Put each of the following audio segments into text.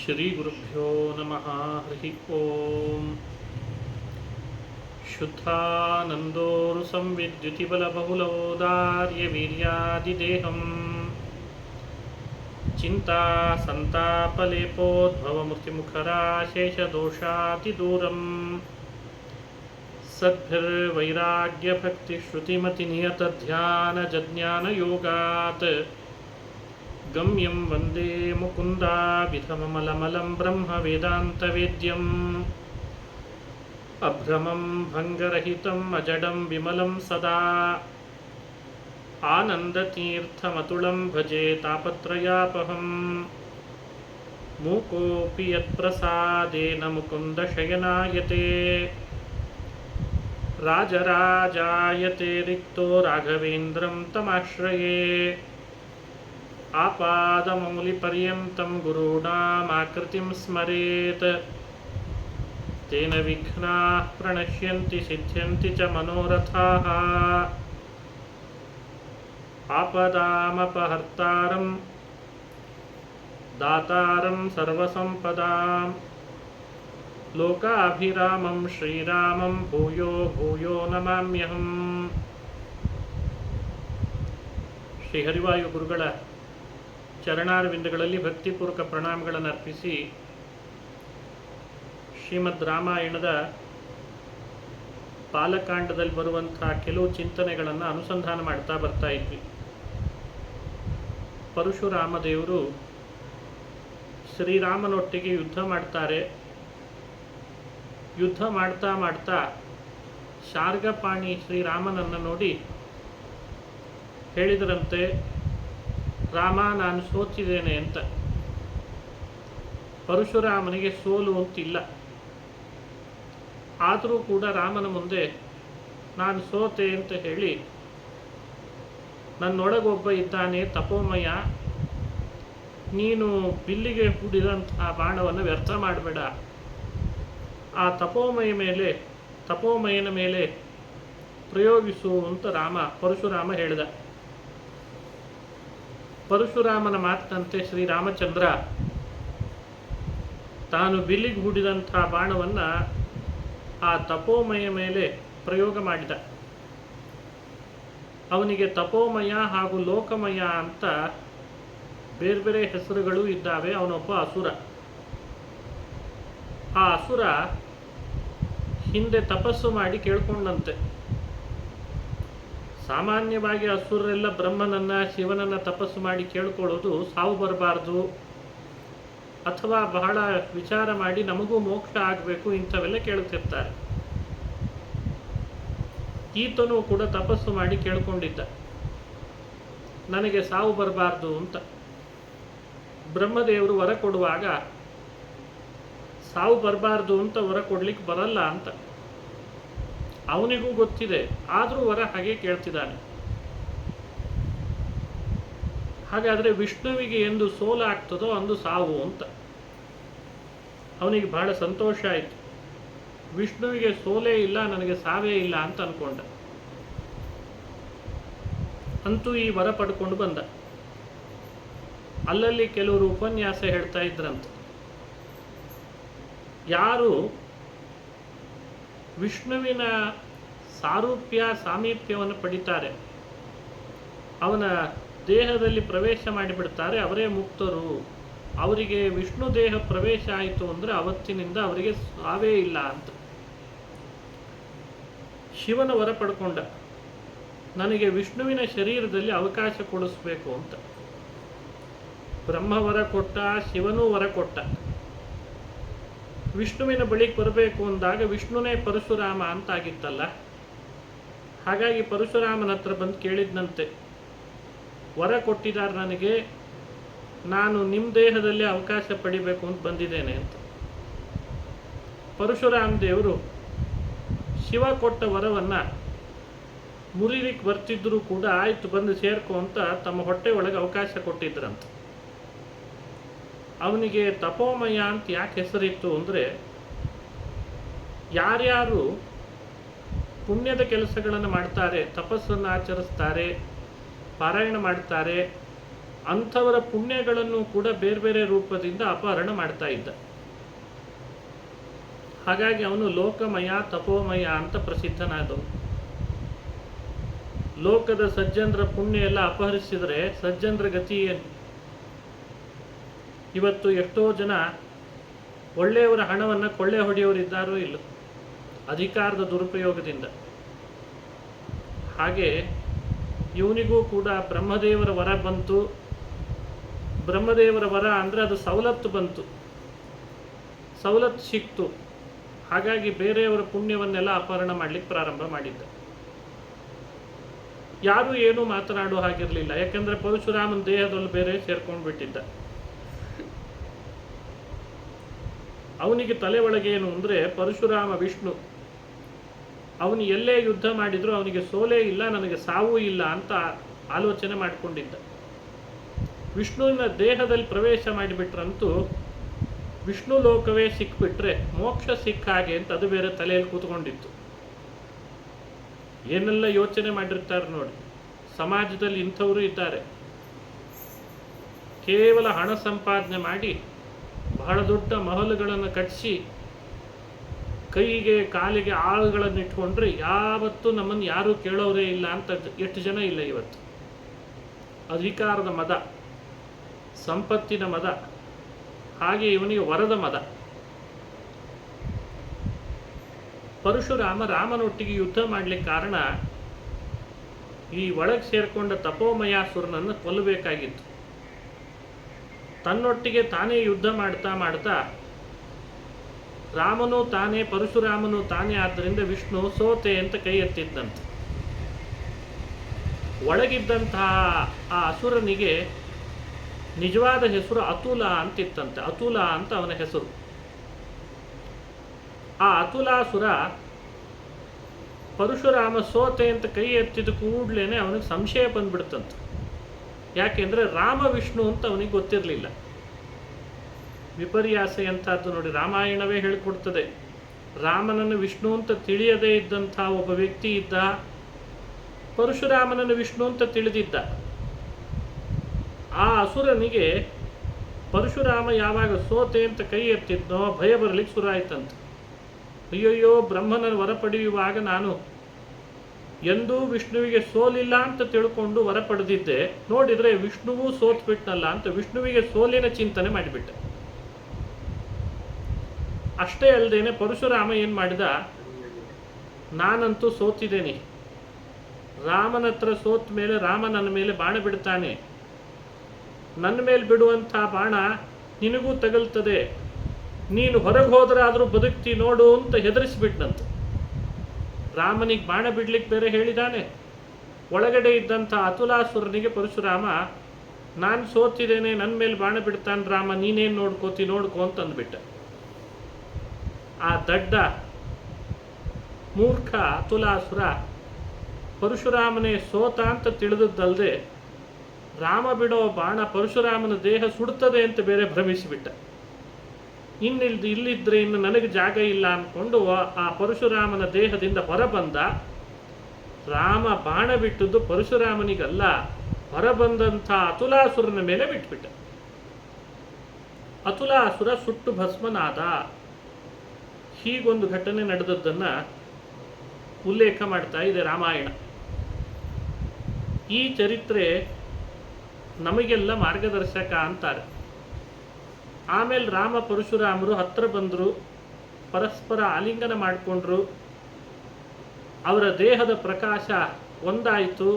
ಶ್ರೀಗುರುಭ್ಯೋ ನಮಃ. ಹರಿ ಓಂ. ಶುದ್ಧಾನಂದೋರು ಸಂವಿದ್ಯುತಿಬಲಬಹುಲೋದಾರ್ಯವೀರ್ಯಾದಿದೇಹಂ ಚಿಂತಾ ಸಂತಾಪಲೇಪೋದ್ಭವಮೂರ್ತಿಮುಖರಾಶೇಷದೋಷಾತಿದೂರಂ ಸದ್ಭಿರ್ವೈರಾಗ್ಯಭಕ್ತಿಶ್ರುತಿಮತಿನಿಯತಧ್ಯಾನಜಜ್ಞಾನಯೋಗಾತ್ ಗಮ್ಯಂ ವಂದೇ ಮುಕುಂದಾಭಿಧಮಮಲಮಲಂ ಬ್ರಹ್ಮವೇದಾಂತವೇದ್ಯಂ ಅಭ್ರಮಂ ಭಂಗರಹಿತಂ ಅಜಡಂ ವಿಮಲಂ ಸದಾ ಆನಂದತೀರ್ಥಮತುಳಂ ಭಜೆ ತಾಪತ್ರಯಾಪಹಂ ಮೂಕೋಪಿ ಯತ್ಪ್ರಸಾದೇನ ಮುಕುಂದಶಯನಾಯತೆ ರಾಜರಾಜಾಯತೆ ರಿಕ್ತೋ ರಾಘವೇಂದ್ರಂ ತಮಾಶ್ರಯೇ ಆಪಾದಮೌಲಿಪರ್ಯಂತಂ ಗುರುಣಾಮಾಕೃತಿಂ ಸ್ಮರೇತ್ ತೇನ ವಿಘ್ನಾಃ ಪ್ರಣಶ್ಯಂತಿ ಸಿದ್ಧ್ಯಂತಿ ಚ ಮನೋರಥಾಃ ಆಪದಾಮಪಹರ್ತಾರಂ ದಾತಾರಂ ಸರ್ವಸಂಪದಾಂ ಲೋಕಾಭಿರಾಮಂ ಶ್ರೀರಾಮಂ ಭೂಯೋ ಭೂಯೋ ನಮಾಮ್ಯಹಂ. ಶ್ರೀ ಹರಿವಾಯು ಗುರುಗಳ ಚರಣಾರವಿಂದಗಳಲ್ಲಿ ಭಕ್ತಿಪೂರ್ವಕ ಪ್ರಣಾಮಗಳನ್ನು ಅರ್ಪಿಸಿ ಶ್ರೀಮದ್ ರಾಮಾಯಣದ ಬಾಲಕಾಂಡದಲ್ಲಿ ಬರುವಂತಹ ಕೆಲವು ಚಿಂತನೆಗಳನ್ನು ಅನುಸಂಧಾನ ಮಾಡ್ತಾ ಬರ್ತಾ ಇದ್ವಿ. ಪರಶುರಾಮ ದೇವರು ಶ್ರೀರಾಮನೊಟ್ಟಿಗೆ ಯುದ್ಧ ಮಾಡ್ತಾರೆ. ಯುದ್ಧ ಮಾಡ್ತಾ ಮಾಡ್ತಾ ಶಾರ್ಗಪಾಣಿ ಶ್ರೀರಾಮನನ್ನು ನೋಡಿ ಹೇಳಿದರಂತೆ, ರಾಮ, ನಾನು ಸೋತಿದ್ದೇನೆ ಅಂತ. ಪರಶುರಾಮನಿಗೆ ಸೋಲು ಅಂತಿಲ್ಲ. ಆದರೂ ಕೂಡ ರಾಮನ ಮುಂದೆ ನಾನು ಸೋತೆ ಅಂತ ಹೇಳಿ, ನನ್ನೊಳಗೊಬ್ಬ ಇದ್ದಾನೆ ತಪೋಮಯ, ನೀನು ಬಿಲ್ಲಿಗೆ ಹೂಡಿದಂತಹ ಬಾಣವನ್ನು ವ್ಯರ್ಥ ಮಾಡಬೇಡ, ಆ ತಪೋಮಯನ ಮೇಲೆ ಪ್ರಯೋಗಿಸು ಅಂತ ಪರಶುರಾಮ ಹೇಳಿದ. ಪರಶುರಾಮನ ಮಾತಿನಂತೆ ಶ್ರೀರಾಮಚಂದ್ರ ತಾನು ಬಿಲ್ಲಿಗೆ ಹೂಡಿದಂಥ ಬಾಣವನ್ನು ಆ ತಪೋಮಯ ಮೇಲೆ ಪ್ರಯೋಗ ಮಾಡಿದ. ಅವನಿಗೆ ತಪೋಮಯ ಹಾಗೂ ಲೋಕಮಯ ಅಂತ ಬೇರೆ ಬೇರೆ ಹೆಸರುಗಳು ಇದ್ದಾವೆ. ಅವನೊಬ್ಬ ಅಸುರ. ಆ ಅಸುರ ಹಿಂದೆ ತಪಸ್ಸು ಮಾಡಿ ಕೇಳ್ಕೊಂಡಂತೆ. ಸಾಮಾನ್ಯವಾಗಿ ಅಸುರರೆಲ್ಲ ಬ್ರಹ್ಮನನ್ನ ಶಿವನನ್ನ ತಪಸ್ಸು ಮಾಡಿ ಕೇಳ್ಕೊಳ್ಳೋದು ಸಾವು ಬರಬಾರ್ದು ಅಥವಾ ಬಹಳ ವಿಚಾರ ಮಾಡಿ ನಮಗೂ ಮೋಕ್ಷ ಆಗಬೇಕು ಇಂಥವೆಲ್ಲ ಕೇಳ್ತಿರ್ತಾರೆ. ಈತನೂ ಕೂಡ ತಪಸ್ಸು ಮಾಡಿ ಕೇಳ್ಕೊಂಡಿದ್ದ, ನನಗೆ ಸಾವು ಬರಬಾರ್ದು ಅಂತ. ಬ್ರಹ್ಮದೇವರು ವರ ಕೊಡುವಾಗ ಸಾವು ಬರಬಾರ್ದು ಅಂತ ವರ ಕೊಡ್ಲಿಕ್ಕೆ ಬರಲ್ಲ ಅಂತ ಅವನಿಗೂ ಗೊತ್ತಿದೆ, ಆದರೂ ವರ ಹಾಗೆ ಕೇಳ್ತಿದ್ದಾನೆ. ಹಾಗಾದರೆ ವಿಷ್ಣುವಿಗೆ ಎಂದು ಸೋಲಾಗ್ತದೋ ಅಂದು ಸಾವು ಅಂತ ಅವನಿಗೆ ಬಹಳ ಸಂತೋಷ ಆಯಿತು. ವಿಷ್ಣುವಿಗೆ ಸೋಲೇ ಇಲ್ಲ, ನನಗೆ ಸಾವೇ ಇಲ್ಲ ಅಂತ ಅನ್ಕೊಂಡ. ಅಂತೂ ಈ ವರ ಪಡ್ಕೊಂಡು ಬಂದ. ಅಲ್ಲಲ್ಲಿ ಕೆಲವರು ಉಪನ್ಯಾಸ ಹೇಳ್ತಾ ಇದ್ರಂತೆ, ಯಾರು ವಿಷ್ಣುವಿನ ಸಾಮೀಪ್ಯವನ್ನು ಪಡಿತಾರೆ, ಅವನ ದೇಹದಲ್ಲಿ ಪ್ರವೇಶ ಮಾಡಿಬಿಡ್ತಾರೆ, ಅವರೇ ಮುಕ್ತರು. ಅವರಿಗೆ ವಿಷ್ಣು ದೇಹ ಪ್ರವೇಶ ಆಯಿತು ಅಂದರೆ ಅವತ್ತಿನಿಂದ ಅವರಿಗೆ ಸಾವೇ ಇಲ್ಲ ಅಂತ. ಶಿವನ ವರ ಪಡ್ಕೊಂಡ, ನನಗೆ ವಿಷ್ಣುವಿನ ಶರೀರದಲ್ಲಿ ಅವಕಾಶ ಕೊಡಿಸ್ಬೇಕು ಅಂತ. ಬ್ರಹ್ಮವರ ಕೊಟ್ಟ, ಶಿವನೂ ವರ ಕೊಟ್ಟ. ವಿಷ್ಣುವಿನ ಬಳಿಗೆ ಬರಬೇಕು ಅಂದಾಗ ವಿಷ್ಣುನೇ ಪರಶುರಾಮ ಅಂತಾಗಿತ್ತಲ್ಲ. ಹಾಗಾಗಿ ಪರಶುರಾಮನ ಹತ್ರ ಬಂದು ಕೇಳಿದ್ನಂತೆ, ವರ ಕೊಟ್ಟಿದ್ದಾರೆ ನನಗೆ, ನಾನು ನಿಮ್ಮ ದೇಹದಲ್ಲಿ ಅವಕಾಶ ಪಡಿಬೇಕು ಅಂತ ಬಂದಿದ್ದೇನೆ ಅಂತ. ಪರಶುರಾಮ ದೇವರು ಶಿವ ಕೊಟ್ಟ ವರವನ್ನು ಮುರಿಲಿಕ್ಕೆ ಬರ್ತಿದ್ರೂ ಕೂಡ ಆಯ್ತು ಬಂದು ಸೇರ್ಕೊ ಅಂತ ತಮ್ಮ ಹೊಟ್ಟೆ ಒಳಗೆ ಅವಕಾಶ ಕೊಟ್ಟಿದ್ರಂತೆ. ಅವನಿಗೆ ತಪೋಮಯ ಅಂತ ಯಾಕೆ ಹೆಸರಿತ್ತು ಅಂದರೆ, ಯಾರ್ಯಾರು ಪುಣ್ಯದ ಕೆಲಸಗಳನ್ನು ಮಾಡ್ತಾರೆ, ತಪಸ್ಸನ್ನು ಆಚರಿಸ್ತಾರೆ, ಪಾರಾಯಣ ಮಾಡ್ತಾರೆ, ಅಂಥವರ ಪುಣ್ಯಗಳನ್ನು ಕೂಡ ಬೇರೆ ಬೇರೆ ರೂಪದಿಂದ ಅಪಹರಣ ಮಾಡ್ತಾ ಇದ್ದ. ಹಾಗಾಗಿ ಅವನು ಲೋಕಮಯ ತಪೋಮಯ ಅಂತ ಪ್ರಸಿದ್ಧನಾದವನು. ಲೋಕದ ಸಜ್ಜನರ ಪುಣ್ಯ ಎಲ್ಲ ಅಪಹರಿಸಿದರೆ ಸಜ್ಜನರ ಗತಿ ಏನು? ಇವತ್ತು ಎಷ್ಟೋ ಜನ ಒಳ್ಳೆಯವರ ಹಣವನ್ನು ಕೊಳ್ಳೆ ಹೊಡೆಯೋರಿದ್ದಾರೋ ಇಲ್ಲ, ಅಧಿಕಾರದ ದುರುಪಯೋಗದಿಂದ. ಹಾಗೆ ಇವನಿಗೂ ಕೂಡ ಬ್ರಹ್ಮದೇವರ ವರ ಬಂತು. ಬ್ರಹ್ಮದೇವರ ವರ ಅಂದರೆ ಅದು ಸವಲತ್ತು ಬಂತು, ಸವಲತ್ತು ಸಿಕ್ತು. ಹಾಗಾಗಿ ಬೇರೆಯವರ ಪುಣ್ಯವನ್ನೆಲ್ಲ ಅಪಹರಣ ಮಾಡಲಿಕ್ಕೆ ಪ್ರಾರಂಭ ಮಾಡಿದ್ದ. ಯಾರೂ ಏನೂ ಮಾತನಾಡೋ ಹಾಗಿರಲಿಲ್ಲ, ಯಾಕೆಂದರೆ ಪರಶುರಾಮನ ದೇಹದಲ್ಲಿ ಬೇರೆ ಸೇರ್ಕೊಂಡು ಬಿಟ್ಟಿದ್ದ. ಅವನಿಗೆ ತಲೆ ಒಳಗೇನು ಅಂದರೆ ಪರಶುರಾಮ ವಿಷ್ಣು, ಅವನು ಎಲ್ಲೇ ಯುದ್ಧ ಮಾಡಿದರೂ ಅವನಿಗೆ ಸೋಲೇ ಇಲ್ಲ, ನನಗೆ ಸಾವೂ ಇಲ್ಲ ಅಂತ ಆಲೋಚನೆ ಮಾಡಿಕೊಂಡಿದ್ದ. ವಿಷ್ಣುವಿನ ದೇಹದಲ್ಲಿ ಪ್ರವೇಶ ಮಾಡಿಬಿಟ್ರಂತೂ ವಿಷ್ಣು ಲೋಕವೇ ಸಿಕ್ಬಿಟ್ರೆ ಮೋಕ್ಷ ಸಿಕ್ಕ ಹಾಗೆ ಅಂತ ಅದು ಬೇರೆ ತಲೆಯಲ್ಲಿ ಕೂತ್ಕೊಂಡಿತ್ತು. ಏನೆಲ್ಲ ಯೋಚನೆ ಮಾಡಿರ್ತಾರೆ ನೋಡಿ. ಸಮಾಜದಲ್ಲಿ ಇಂಥವರು ಇದ್ದಾರೆ, ಕೇವಲ ಹಣ ಸಂಪಾದನೆ ಮಾಡಿ ಬಹಳ ದೊಡ್ಡ ಮಹಲುಗಳನ್ನು ಕಟ್ಟಿಸಿ ಕೈಗೆ ಕಾಲಿಗೆ ಆಳುಗಳನ್ನು ಇಟ್ಕೊಂಡ್ರೆ ಯಾವತ್ತೂ ನಮ್ಮನ್ನು ಯಾರೂ ಕೇಳೋರೇ ಇಲ್ಲ ಅಂತ ಎಷ್ಟು ಜನ ಇಲ್ಲ ಇವತ್ತು. ಅಧಿಕಾರದ ಮದ, ಸಂಪತ್ತಿನ ಮದ, ಹಾಗೆ ಇವನಿಗೆ ವರದ ಮದ. ಪರಶುರಾಮ ರಾಮನೊಟ್ಟಿಗೆ ಯುದ್ಧ ಮಾಡಲಿಕ್ಕೆ ಕಾರಣ ಈ ಒಳಗೆ ಸೇರಿಕೊಂಡ ತಪೋಮಯಾಸುರನನ್ನು ಕೊಲ್ಲಬೇಕಾಗಿತ್ತು. ತನ್ನೊಟ್ಟಿಗೆ ತಾನೇ ಯುದ್ಧ ಮಾಡ್ತಾ ಮಾಡ್ತಾ ರಾಮನು ತಾನೇ ಪರಶುರಾಮನು ತಾನೇ, ಆದ್ದರಿಂದ ವಿಷ್ಣು ಸೋತೆ ಅಂತ ಕೈ ಎತ್ತಿದ್ದಂತೆ. ಒಳಗಿದ್ದಂತಹ ಆ ಅಸುರನಿಗೆ ನಿಜವಾದ ಹೆಸರು ಅತುಲ ಅಂತಿತ್ತಂತೆ. ಅತುಲ ಅಂತ ಅವನ ಹೆಸರು. ಆ ಅತುಲಾಸುರ ಪರಶುರಾಮ ಸೋತೆ ಅಂತ ಕೈ ಎತ್ತಿದ ಕೂಡಲೇ ಅವನಿಗೆ ಸಂಶಯ ಬಂದ್ಬಿಡ್ತಂತೆ. ಯಾಕೆಂದರೆ ರಾಮ ವಿಷ್ಣು ಅಂತ ಅವನಿಗೆ ಗೊತ್ತಿರಲಿಲ್ಲ. ವಿಪರ್ಯಾಸ ಎಂಥದ್ದು ನೋಡಿ, ರಾಮಾಯಣವೇ ಹೇಳಿಕೊಡ್ತದೆ. ರಾಮನನ್ನು ವಿಷ್ಣು ಅಂತ ತಿಳಿಯದೇ ಇದ್ದಂಥ ಒಬ್ಬ ವ್ಯಕ್ತಿ ಇದ್ದ, ಪರಶುರಾಮನನ್ನು ವಿಷ್ಣು ಅಂತ ತಿಳಿದಿದ್ದ. ಆ ಅಸುರನಿಗೆ ಪರಶುರಾಮ ಯಾವಾಗ ಸೋತೆ ಅಂತ ಕೈ ಎತ್ತಿದ್ನೋ ಭಯ ಬರಲಿಕ್ಕೆ ಶುರು ಆಯ್ತಂತೆ. ಅಯ್ಯೋಯ್ಯೋ, ಬ್ರಹ್ಮನ ವರ ಪಡೆಯುವಾಗ ನಾನು ಎಂದೂ ವಿಷ್ಣುವಿಗೆ ಸೋಲಿಲ್ಲ ಅಂತ ತಿಳ್ಕೊಂಡು ವರ ಪಡೆದಿದ್ದೆ, ನೋಡಿದರೆ ವಿಷ್ಣುವೂ ಸೋತ್ಬಿಟ್ನಲ್ಲ ಅಂತ ವಿಷ್ಣುವಿಗೆ ಸೋಲಿನ ಚಿಂತನೆ ಮಾಡಿಬಿಟ್ಟೆ. ಅಷ್ಟೇ ಅಲ್ಲದೇನೆ ಪರಶುರಾಮ ಏನು ಮಾಡಿದ, ನಾನಂತೂ ಸೋತಿದ್ದೇನೆ, ರಾಮನ ಹತ್ರ ಸೋತ ಮೇಲೆ ರಾಮ ನನ್ನ ಮೇಲೆ ಬಾಣ ಬಿಡ್ತಾನೆ, ನನ್ನ ಮೇಲೆ ಬಿಡುವಂಥ ಬಾಣ ನಿನಗೂ ತಗಲ್ತದೆ, ನೀನು ಹೊರಗೆ ಹೋದ್ರಾದರೂ ಬದುಕ್ತಿ ನೋಡು ಅಂತ ಹೆದರಿಸ್ಬಿಟ್ನಂತೆ. ರಾಮನಿಗೆ ಬಾಣ ಬಿಡ್ಲಿಕ್ಕೆ ಬೇರೆ ಹೇಳಿದಾನೆ. ಒಳಗಡೆ ಇದ್ದಂಥ ಅತುಲಾಸುರನಿಗೆ ಪರಶುರಾಮ, ನಾನು ಸೋತಿದ್ದೇನೆ, ನನ್ನ ಮೇಲೆ ಬಾಣ ಬಿಡ್ತಾನೆ ರಾಮ, ನೀನೇನು ನೋಡ್ಕೋ ಅಂತಂದ್ಬಿಟ್ಟ. ಆ ದಡ್ಡ ಮೂರ್ಖ ಅತುಲಾಸುರ ಪರಶುರಾಮನೇ ಸೋತ ಅಂತ ತಿಳಿದದ್ದಲ್ಲದೆ ರಾಮ ಬಿಡೋ ಬಾಣ ಪರಶುರಾಮನ ದೇಹ ಸುಡ್ತದೆ ಅಂತ ಬೇರೆ ಭ್ರಮಿಸಿಬಿಟ್ಟ. ಇಲ್ಲಿದ್ರೆ ಇನ್ನು ನನಗೆ ಜಾಗ ಇಲ್ಲ ಅಂದ್ಕೊಂಡು ಆ ಪರಶುರಾಮನ ದೇಹದಿಂದ ಹೊರಬಂದ. ರಾಮ ಬಾಣ ಬಿಟ್ಟದ್ದು ಪರಶುರಾಮನಿಗಲ್ಲ, ಹೊರಬಂದಂಥ ಅತುಲಾಸುರನ ಮೇಲೆ ಬಿಟ್ಬಿಟ್ಟ. ಅತುಲಾಸುರ ಸುಟ್ಟು ಭಸ್ಮನಾದ. ಹೀಗೊಂದು ಘಟನೆ ನಡೆದದ್ದನ್ನು ಉಲ್ಲೇಖ ಮಾಡ್ತಾ ಇದೆ ರಾಮಾಯಣ. ಈ ಚರಿತ್ರೆ ನಮಗೆಲ್ಲ ಮಾರ್ಗದರ್ಶಕ ಅಂತಾರೆ. ಆಮೇಲೆ ರಾಮ ಪರಶುರಾಮರು ಹತ್ರ ಬಂದರು, ಪರಸ್ಪರ ಆಲಿಂಗನ ಮಾಡಿಕೊಂಡ್ರು, ಅವರ ದೇಹದ ಪ್ರಕಾಶ ಒಂದಾಯಿತು,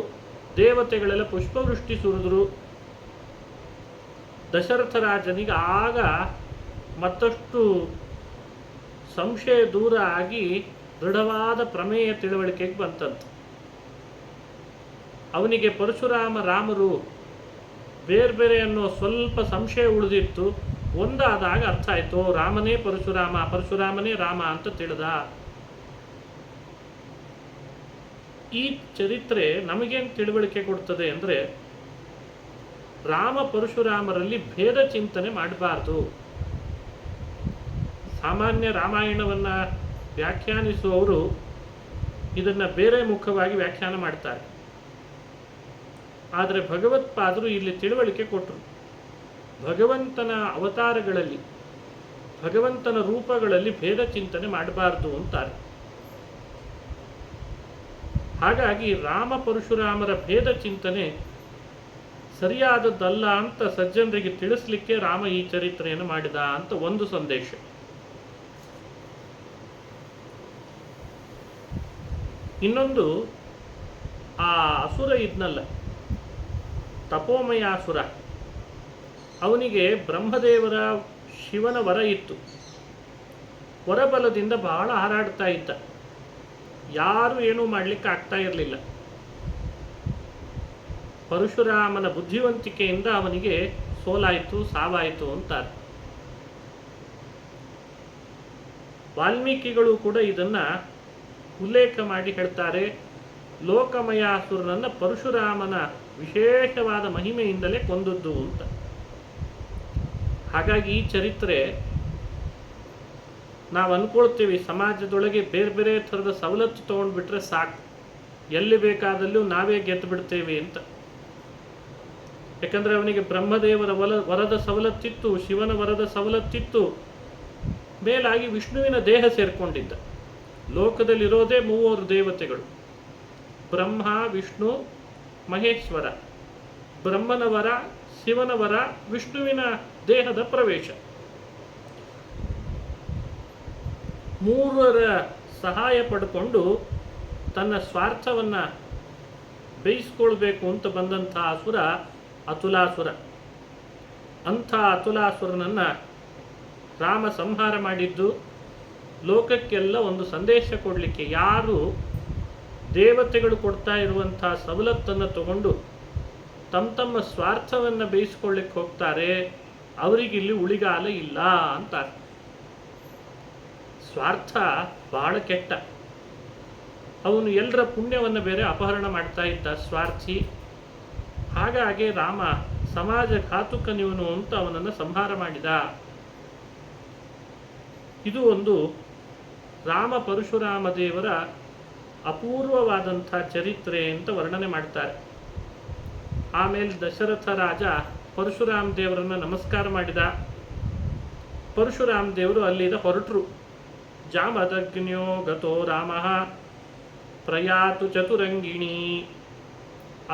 ದೇವತೆಗಳೆಲ್ಲ ಪುಷ್ಪವೃಷ್ಟಿ ಸುರಿದ್ರು. ದಶರಥ ರಾಜನಿಗೆ ಆಗ ಮತ್ತಷ್ಟು ಸಂಶಯ ದೂರ ಆಗಿ ದೃಢವಾದ ಪ್ರಮೇಯ ತಿಳುವಳಿಕೆಗೆ ಬಂತಂತೆ. ಅವನಿಗೆ ಪರಶುರಾಮ ರಾಮರು ಬೇರೆ ಬೇರೆ ಅನ್ನೋ ಸ್ವಲ್ಪ ಸಂಶಯ ಉಳಿದಿತ್ತು. ಒಂದಾದಾಗ ಅರ್ಥ ಆಯಿತು, ರಾಮನೇ ಪರಶುರಾಮ, ಪರಶುರಾಮನೇ ರಾಮ ಅಂತ ತಿಳಿದ. ಈ ಚರಿತ್ರೆ ನಮಗೇನು ತಿಳುವಳಿಕೆ ಕೊಡ್ತದೆ ಅಂದರೆ, ರಾಮ ಪರಶುರಾಮರಲ್ಲಿ ಭೇದ ಚಿಂತನೆ ಮಾಡಬಾರ್ದು. ಸಾಮಾನ್ಯ ರಾಮಾಯಣವನ್ನು ವ್ಯಾಖ್ಯಾನಿಸುವವರು ಇದನ್ನು ಬೇರೆ ಮುಖವಾಗಿ ವ್ಯಾಖ್ಯಾನ ಮಾಡ್ತಾರೆ. ಆದರೆ ಭಗವತ್ಪಾದರು ಇಲ್ಲಿ ತಿಳುವಳಿಕೆ ಕೊಟ್ಟರು. ಭಗವಂತನ ಅವತಾರಗಳಲ್ಲಿ, ಭಗವಂತನ ರೂಪಗಳಲ್ಲಿ ಭೇದ ಚಿಂತನೆ ಮಾಡಬಾರ್ದು ಅಂತಾರೆ. ಹಾಗಾಗಿ ರಾಮ ಪರಶುರಾಮರ ಭೇದ ಚಿಂತನೆ ಸರಿಯಾದದ್ದಲ್ಲ ಅಂತ ಸಜ್ಜನರಿಗೆ ತಿಳಿಸ್ಲಿಕ್ಕೆ ರಾಮ ಈ ಚರಿತ್ರೆಯನ್ನು ಮಾಡಿದ ಅಂತ ಒಂದು ಸಂದೇಶ. ಇನ್ನೊಂದು, ಆ ಅಸುರ ಇದ್ನಲ್ಲ, ತಪೋಮಯಾಸುರ, ಅವನಿಗೆ ಬ್ರಹ್ಮದೇವರ ಶಿವನ ವರ ಇತ್ತು. ವರಬಲದಿಂದ ಬಹಳ ಹಾರಾಡ್ತಾ ಇದ್ದ. ಯಾರು ಏನೂ ಮಾಡಲಿಕ್ಕೆ ಆಗ್ತಾ ಇರಲಿಲ್ಲ. ಪರಶುರಾಮನ ಬುದ್ಧಿವಂತಿಕೆಯಿಂದ ಅವನಿಗೆ ಸೋಲಾಯಿತು, ಸಾವಾಯಿತು ಅಂತಾರೆ. ವಾಲ್ಮೀಕಿಗಳು ಕೂಡ ಇದನ್ನ ಉಲ್ಲೇಖ ಮಾಡಿ ಹೇಳ್ತಾರೆ. ಲೋಕಮಯಾಸುರನನ್ನ ಪರಶುರಾಮನ ವಿಶೇಷವಾದ ಮಹಿಮೆಯಿಂದಲೇ ಕೊಂದದ್ದು ಅಂತ. ಹಾಗಾಗಿ ಈ ಚರಿತ್ರೆ ನಾವು ಅಂದ್ಕೊಳ್ತೀವಿ, ಸಮಾಜದೊಳಗೆ ಬೇರೆ ಬೇರೆ ಥರದ ಸವಲತ್ತು ತೊಗೊಂಡ್ಬಿಟ್ರೆ ಸಾಕು, ಎಲ್ಲಿ ಬೇಕಾದಲ್ಲೂ ನಾವೇ ಗೆದ್ದು ಬಿಡ್ತೇವೆ ಅಂತ. ಯಾಕಂದರೆ ಅವನಿಗೆ ಬ್ರಹ್ಮದೇವರ ವರದ ಸವಲತ್ತಿತ್ತು, ಶಿವನ ವರದ ಸವಲತ್ತಿತ್ತು, ಮೇಲಾಗಿ ವಿಷ್ಣುವಿನ ದೇಹ ಸೇರಿಕೊಂಡಿದ್ದ. ಲೋಕದಲ್ಲಿರೋದೇ 3 ದೇವತೆಗಳು, ಬ್ರಹ್ಮ, ವಿಷ್ಣು, ಮಹೇಶ್ವರ. ಬ್ರಹ್ಮನ ವರ, ಶಿವನ ವರ, ವಿಷ್ಣುವಿನ ದೇಹದ ಪ್ರವೇಶ. 3ರ ಸಹಾಯ ಪಡ್ಕೊಂಡು ತನ್ನ ಸ್ವಾರ್ಥವನ್ನು ಬೇಯಿಸ್ಕೊಳ್ಬೇಕು ಅಂತ ಬಂದಂಥ ಅಸುರ ಅತುಲಾಸುರ. ಅಂಥ ಅತುಲಾಸುರನನ್ನು ರಾಮ ಸಂಹಾರ ಮಾಡಿದ್ದು ಲೋಕಕ್ಕೆಲ್ಲ ಒಂದು ಸಂದೇಶ ಕೊಡಲಿಕ್ಕೆ. ಯಾರು ದೇವತೆಗಳು ಕೊಡ್ತಾ ಇರುವಂಥ ಸವಲತ್ತನ್ನು ತಗೊಂಡು ತಮ್ಮ ಸ್ವಾರ್ಥವನ್ನು ಬೇಯಿಸ್ಕೊಳ್ಳಿಕ್ಕೆ ಹೋಗ್ತಾರೆ, ಅವರಿಗಿಲ್ಲಿ ಉಳಿಗಾಲ ಇಲ್ಲ ಅಂತಾರೆ. ಸ್ವಾರ್ಥ ಬಹಳ ಕೆಟ್ಟ. ಅವನು ಎಲ್ಲರ ಪುಣ್ಯವನ್ನು ಬೇರೆ ಅಪಹರಣ ಮಾಡ್ತಾ ಇದ್ದ ಸ್ವಾರ್ಥಿ. ಹಾಗಾಗಿ ರಾಮ ಸಮಾಜ ಘಾತುಕನಿವನು ಅಂತ ಅವನನ್ನು ಸಂಹಾರ ಮಾಡಿದ. ಇದು ಒಂದು ರಾಮ ಪರಶುರಾಮ ದೇವರ ಅಪೂರ್ವವಾದಂಥ ಚರಿತ್ರೆ ಅಂತ ವರ್ಣನೆ ಮಾಡ್ತಾರೆ. ಆಮೇಲೆ ದಶರಥ ರಾಜ ಪರಶುರಾಮ ದೇವರನ್ನು ನಮಸ್ಕಾರ ಮಾಡಿದ. ಪರಶುರಾಮ ದೇವರು ಅಲ್ಲಿಂದ ಹೊರಟರು. ಜಾಮದಗ್ನ್ಯೋ ಗತೋ ರಾಮ ಪ್ರಯಾತು ಚತುರಂಗಿಣಿ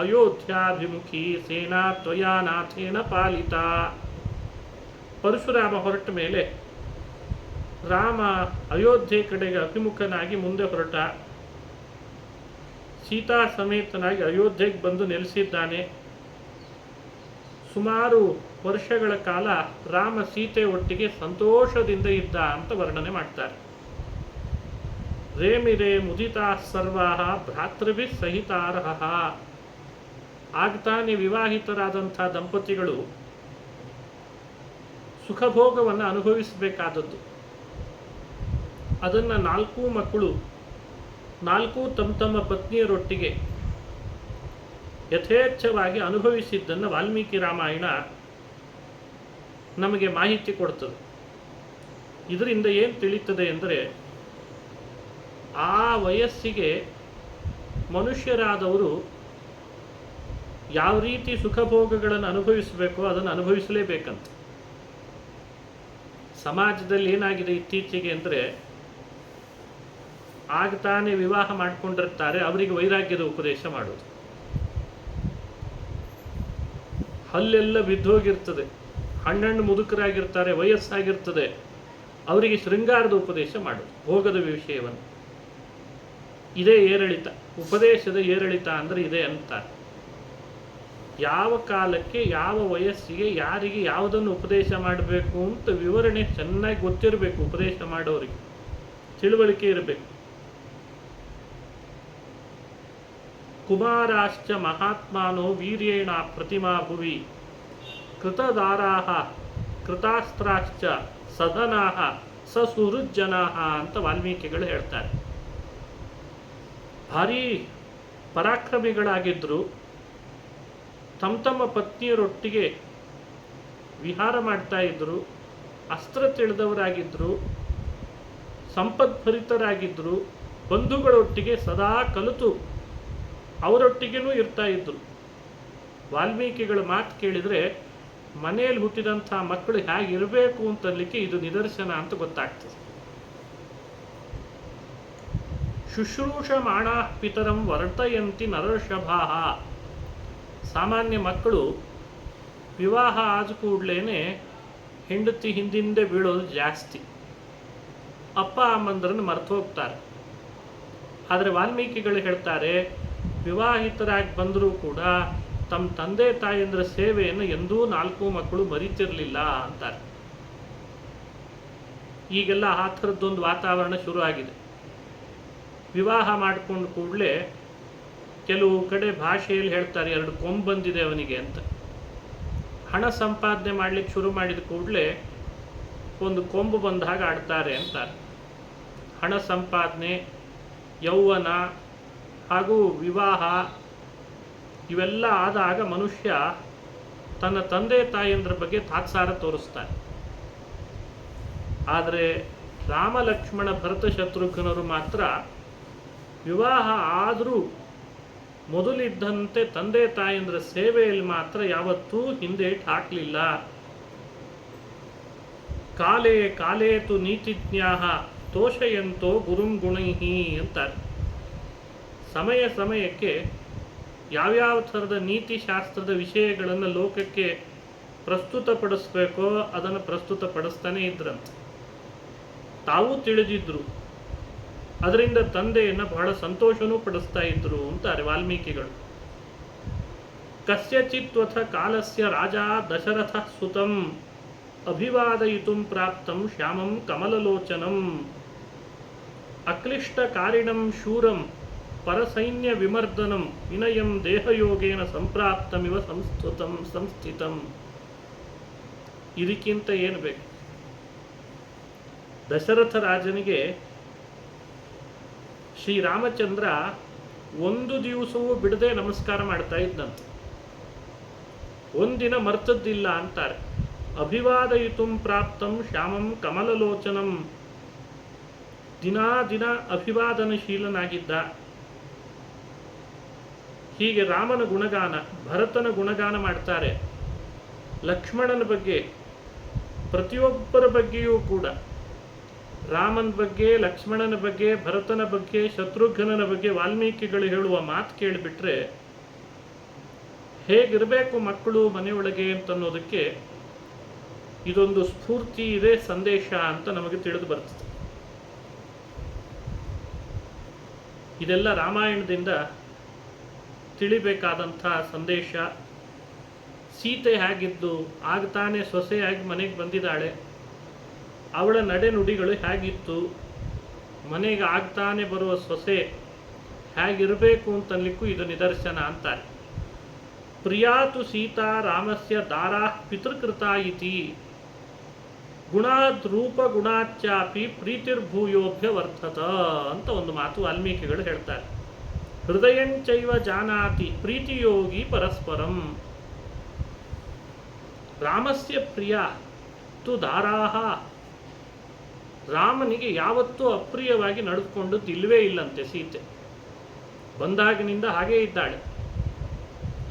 ಅಯೋಧ್ಯಾಭಿಮುಖಿ ಸೇನಾ ತ್ವಯಾ ನಾಥೇನ ಪಾಲಿತ. ಪರಶುರಾಮ ಹೊರಟ ಮೇಲೆ ರಾಮ ಅಯೋಧ್ಯೆ ಕಡೆಗೆ ಅಭಿಮುಖನಾಗಿ ಮುಂದೆ ಹೊರಟ. ಸೀತಾ ಸಮೇತನಾಗಿ ಅಯೋಧ್ಯೆಗೆ ಬಂದು ನೆಲೆಸಿದ್ದಾನೆ. ಸುಮಾರು ವರ್ಷಗಳ ಕಾಲ ರಾಮ ಸೀತೆ ಒಟ್ಟಿಗೆ ಸಂತೋಷದಿಂದ ಇದ್ದ ಅಂತ ವರ್ಣನೆ ಮಾಡ್ತಾರೆ. ರೇಮಿರೇ ಮುದಿತಾ ಸರ್ವಾಹ ಭ್ರಾತೃಭಿ ಸಹಿತಾರ್ಹ. ಆಗ್ತಾನೆ ವಿವಾಹಿತರಾದಂಥ ದಂಪತಿಗಳು ಸುಖಭೋಗವನ್ನು ಅನುಭವಿಸಬೇಕಾದದ್ದು. ಅದನ್ನು 4 ಮಕ್ಕಳು 4 ತಮ್ಮ ಪತ್ನಿಯರೊಟ್ಟಿಗೆ ಯಥೇಚ್ಛವಾಗಿ ಅನುಭವಿಸಿದ್ದನ್ನು ವಾಲ್ಮೀಕಿ ರಾಮಾಯಣ ನಮಗೆ ಮಾಹಿತಿ ಕೊಡ್ತದೆ. ಇದರಿಂದ ಏನು ತಿಳಿಯುತ್ತದೆ ಅಂದರೆ, ಆ ವಯಸ್ಸಿಗೆ ಮನುಷ್ಯರಾದವರು ಯಾವ ರೀತಿ ಸುಖಭೋಗಗಳನ್ನು ಅನುಭವಿಸಬೇಕೋ ಅದನ್ನು ಅನುಭವಿಸಲೇಬೇಕಂತ. ಸಮಾಜದಲ್ಲಿ ಏನಾಗಿದೆ ಇತ್ತೀಚೆಗೆ ಅಂದರೆ, ಆಗ್ತಾನೆ ವಿವಾಹ ಮಾಡಿಕೊಂಡಿರ್ತಾರೆ, ಅವರಿಗೆ ವೈರಾಗ್ಯದ ಉಪದೇಶ ಮಾಡೋದು. ಹಲ್ಲೆಲ್ಲ ಬಿದ್ದೋಗಿರ್ತದೆ, ಹಣ್ಣು ಮುದುಕರಾಗಿರ್ತಾರೆ, ವಯಸ್ಸಾಗಿರ್ತದೆ, ಅವರಿಗೆ ಶೃಂಗಾರದ ಉಪದೇಶ ಮಾಡೋದು, ಭೋಗದ ವಿಷಯವನ್ನು. ಇದೇ ಏರಿಳಿತ, ಉಪದೇಶದ ಏರಿಳಿತ ಅಂದರೆ ಇದೆ ಅಂತಾರೆ. ಯಾವ ಕಾಲಕ್ಕೆ ಯಾವ ವಯಸ್ಸಿಗೆ ಯಾರಿಗೆ ಯಾವುದನ್ನು ಉಪದೇಶ ಮಾಡಬೇಕು ಅಂತ ವಿವರಣೆ ಚೆನ್ನಾಗಿ ಗೊತ್ತಿರಬೇಕು. ಉಪದೇಶ ಮಾಡೋರಿಗೆ ತಿಳುವಳಿಕೆ ಇರಬೇಕು. ಕುಮಾರಾಶ್ಚ ಮಹಾತ್ಮಾನೋ ವೀರ್ಯೇಣ ಪ್ರತಿಮಾ ಭುವಿ ಕೃತದಾರಾಹ ಕೃತಾಸ್ತ್ರಾಶ್ಚ ಸದನಾಹ ಸಸುಹೃಜ್ಜನಾಹ ಅಂತ ವಾಲ್ಮೀಕಿಗಳು ಹೇಳ್ತಾರೆ. ಭಾರೀ ಪರಾಕ್ರಮಿಗಳಾಗಿದ್ದರು, ತಮ್ಮ ಪತ್ನಿಯರೊಟ್ಟಿಗೆ ವಿಹಾರ ಮಾಡ್ತಾ ಇದ್ದರು, ಅಸ್ತ್ರ ತಿಳಿದವರಾಗಿದ್ದರು, ಸಂಪದ್ಭರಿತರಾಗಿದ್ದರು, ಬಂಧುಗಳೊಟ್ಟಿಗೆ ಸದಾ ಕಲಿತು ಅವರೊಟ್ಟಿಗೆನೂ ಇರ್ತಾ ಇದ್ದರು. ವಾಲ್ಮೀಕಿಗಳ ಮಾತು ಕೇಳಿದರೆ ಮನೆಯಲ್ಲಿ ಹುಟ್ಟಿದಂಥ ಮಕ್ಕಳು ಹೇಗಿರಬೇಕು ಅಂತನ್ಲಿಕ್ಕೆ ಇದು ನಿದರ್ಶನ ಅಂತ ಗೊತ್ತಾಗ್ತದೆ. ಶುಶ್ರೂಷಮಾಣಾ ಪಿತರಂ ವರ್ತಯಂತಿ ನರಷಭಾ. ಸಾಮಾನ್ಯ ಮಕ್ಕಳು ವಿವಾಹ ಆದ ಕೂಡಲೇ ಹೆಂಡತಿ ಹಿಂದಿಂದೆ ಬೀಳೋದು ಜಾಸ್ತಿ, ಅಪ್ಪ ಅಮ್ಮಂದ್ರನ್ನು ಮರೆತು ಹೋಗ್ತಾರೆ. ಆದರೆ ವಾಲ್ಮೀಕಿಗಳು ಹೇಳ್ತಾರೆ, ವಿವಾಹಿತರಾಗಿ ಬಂದರೂ ಕೂಡ ತಮ್ಮ ತಂದೆ ತಾಯಿಯಂದ್ರ ಸೇವೆಯನ್ನು ಎಂದೂ 4 ಮಕ್ಕಳು ಮರಿತಿರಲಿಲ್ಲ ಅಂತಾರೆ. ಈಗೆಲ್ಲ ಆ ಥರದ್ದೊಂದು ವಾತಾವರಣ ಶುರು ಆಗಿದೆ. ವಿವಾಹ ಮಾಡಿಕೊಂಡು ಕೂಡಲೇ ಕೆಲವು ಕಡೆ ಭಾಷೆಯಲ್ಲಿ ಹೇಳ್ತಾರೆ 2 ಕೊಂಬು ಬಂದಿದೆ ಅವನಿಗೆ ಅಂತ. ಹಣ ಸಂಪಾದನೆ ಮಾಡಲಿಕ್ಕೆ ಶುರು ಮಾಡಿದ ಕೂಡಲೇ ಒಂದು ಕೊಂಬು ಬಂದ ಹಾಗೆ ಆಡ್ತಾರೆ ಅಂತಾರೆ. ಹಣ ಸಂಪಾದನೆ, ಯೌವನ ಹಾಗೂ ವಿವಾಹ ಇವೆಲ್ಲ ಆದಾಗ ಮನುಷ್ಯ ತನ್ನ ತಂದೆ ತಾಯಿಯಂದ್ರ ಬಗ್ಗೆ ತಾತ್ಸಾರ ತೋರಿಸ್ತಾನೆ. ಆದರೆ ರಾಮ ಲಕ್ಷ್ಮಣ ಭರತ ಶತ್ರುಘ್ನರು ಮಾತ್ರ ವಿವಾಹ ಆದರೂ ಮೊದಲಿದ್ದಂತೆ ತಂದೆ ತಾಯಿಯಂದ್ರ ಸೇವೆಯಲ್ಲಿ ಮಾತ್ರ ಯಾವತ್ತೂ ಹಿಂದೇಟು ಹಾಕಲಿಲ್ಲ. ಕಾಲೇ ಕಾಲೇತು ನೀತಿಜ್ಞಾಹ ತೋಷಯಂತೋ ಗುರುಂ ಗುಣೈಹಿ ಅಂತಾರೆ. ಸಮಯ ಸಮಯಕ್ಕೆ ಯಾವ್ಯಾವ ಥರದ ನೀತಿಶಾಸ್ತ್ರದ ವಿಷಯಗಳನ್ನು ಲೋಕಕ್ಕೆ ಪ್ರಸ್ತುತಪಡಿಸ್ಬೇಕೋ ಅದನ್ನು ಪ್ರಸ್ತುತಪಡಿಸ್ತಾನೆ ಇದ್ರಂತೆ. ತಾವೂ ತಿಳಿದಿದ್ರು, ಅದರಿಂದ ತಂದೆಯನ್ನು ಬಹಳ ಸಂತೋಷನೂ ಪಡಿಸ್ತಾ ಇದ್ರು ಅಂತಾರೆ ವಾಲ್ಮೀಕಿಗಳು. ಕಸ್ಯಚಿತ್ವಥ ಕಾಲಸ್ಯ ರಾಜ ದಶರಥ ಸುತಂ ಅಭಿವಾದಯಿತುಂ ಪ್ರಾಪ್ತಂ ಶ್ಯಾಮಂ ಕಮಲಲೋಚನಂ ಅಕ್ಲಿಷ್ಟಕಾರಿಣಂ ಶೂರಂ ಪರಸೈನ್ಯ ವಿಮರ್ದನಂ ವಿನಯಂ ದೇಹಯೋಗೇನ ಸಂಪ್ರಾಪ್ತಮಿವ ಸಂಸ್ಥಿತಂ. ಇದಕ್ಕಿಂತ ಏನು ಬೇಕು? ದಶರಥ ರಾಜನಿಗೆ ಶ್ರೀರಾಮಚಂದ್ರ ಒಂದು ದಿವಸವೂ ಬಿಡದೆ ನಮಸ್ಕಾರ ಮಾಡ್ತಾ ಇದ್ದಂತೆ. ಒಂದಿನ ಮರ್ತದ್ದಿಲ್ಲ ಅಂತಾರೆ. ಅಭಿವಾದಯಿತುಂ ಪ್ರಾಪ್ತಂ ಶ್ಯಾಮಂ ಕಮಲಲೋಚನಂ. ದಿನಾ ದಿನ ಅಭಿವಾದನಶೀಲನಾಗಿದ್ದ. ಹೀಗೆ ರಾಮನ ಗುಣಗಾನ, ಭರತನ ಗುಣಗಾನ ಮಾಡ್ತಾರೆ. ಲಕ್ಷ್ಮಣನ ಬಗ್ಗೆ, ಪ್ರತಿಯೊಬ್ಬರ ಬಗ್ಗೆಯೂ ಕೂಡ, ರಾಮನ ಬಗ್ಗೆ, ಲಕ್ಷ್ಮಣನ ಬಗ್ಗೆ, ಭರತನ ಬಗ್ಗೆ, ಶತ್ರುಘ್ನನ ಬಗ್ಗೆ ವಾಲ್ಮೀಕಿಗಳು ಹೇಳುವ ಮಾತು ಕೇಳಿಬಿಟ್ರೆ ಹೇಗಿರಬೇಕು ಮಕ್ಕಳು ಮನೆಯೊಳಗೆ ಅಂತನ್ನೋದಕ್ಕೆ ಇದೊಂದು ಸ್ಫೂರ್ತಿ ಇದೆ, ಸಂದೇಶ ಅಂತ ನಮಗೆ ತಿಳಿದು ಬರ್ತದೆ. ಇದೆಲ್ಲ ರಾಮಾಯಣದಿಂದ ತಿಳಿಬೇಕಾದಂಥ ಸಂದೇಶ. ಸೀತೆ ಹೇಗಿದ್ದು, ಆಗ್ತಾನೆ ಸೊಸೆಯಾಗಿ ಮನೆಗೆ ಬಂದಿದ್ದಾಳೆ, ಅವಳ ನಡೆನುಡಿಗಳು ಹೇಗಿತ್ತು, ಮನೆಗೆ ಆಗ್ತಾನೆ ಬರುವ ಸೊಸೆ ಹೇಗಿರಬೇಕು ಅಂತನ್ಲಿಕ್ಕೂ ಇದು ನಿದರ್ಶನ ಅಂತಾರೆ. ಪ್ರಿಯಾತು ಸೀತಾ ರಾಮಸ್ಯ ದಾರಾ ಪಿತೃಕೃತ ಇತಿ ಗುಣಾದ್ ರೂಪ ಗುಣಾಚ್ಚಾಪಿ ಪ್ರೀತಿರ್ಭೂಯೋಭ್ಯ ವರ್ತತ ಅಂತ ಒಂದು ಮಾತು ವಾಲ್ಮೀಕಿಗಳು ಹೇಳ್ತಾರೆ. ಹೃದಯಂಚೈವ ಜಾನಾತಿ ಪ್ರೀತಿಯೋಗಿ ಪರಸ್ಪರಂ. ರಾಮಸ್ಯ ಪ್ರಿಯ ತು ದಾರಾಹ. ರಾಮನಿಗೆ ಯಾವತ್ತೂ ಅಪ್ರಿಯವಾಗಿ ನಡೆದುಕೊಂಡದ್ದು ಇಲ್ಲವೇ ಇಲ್ಲಂತೆ ಸೀತೆ. ಬಂದಾಗಿನಿಂದ ಹಾಗೇ ಇದ್ದಾಳೆ.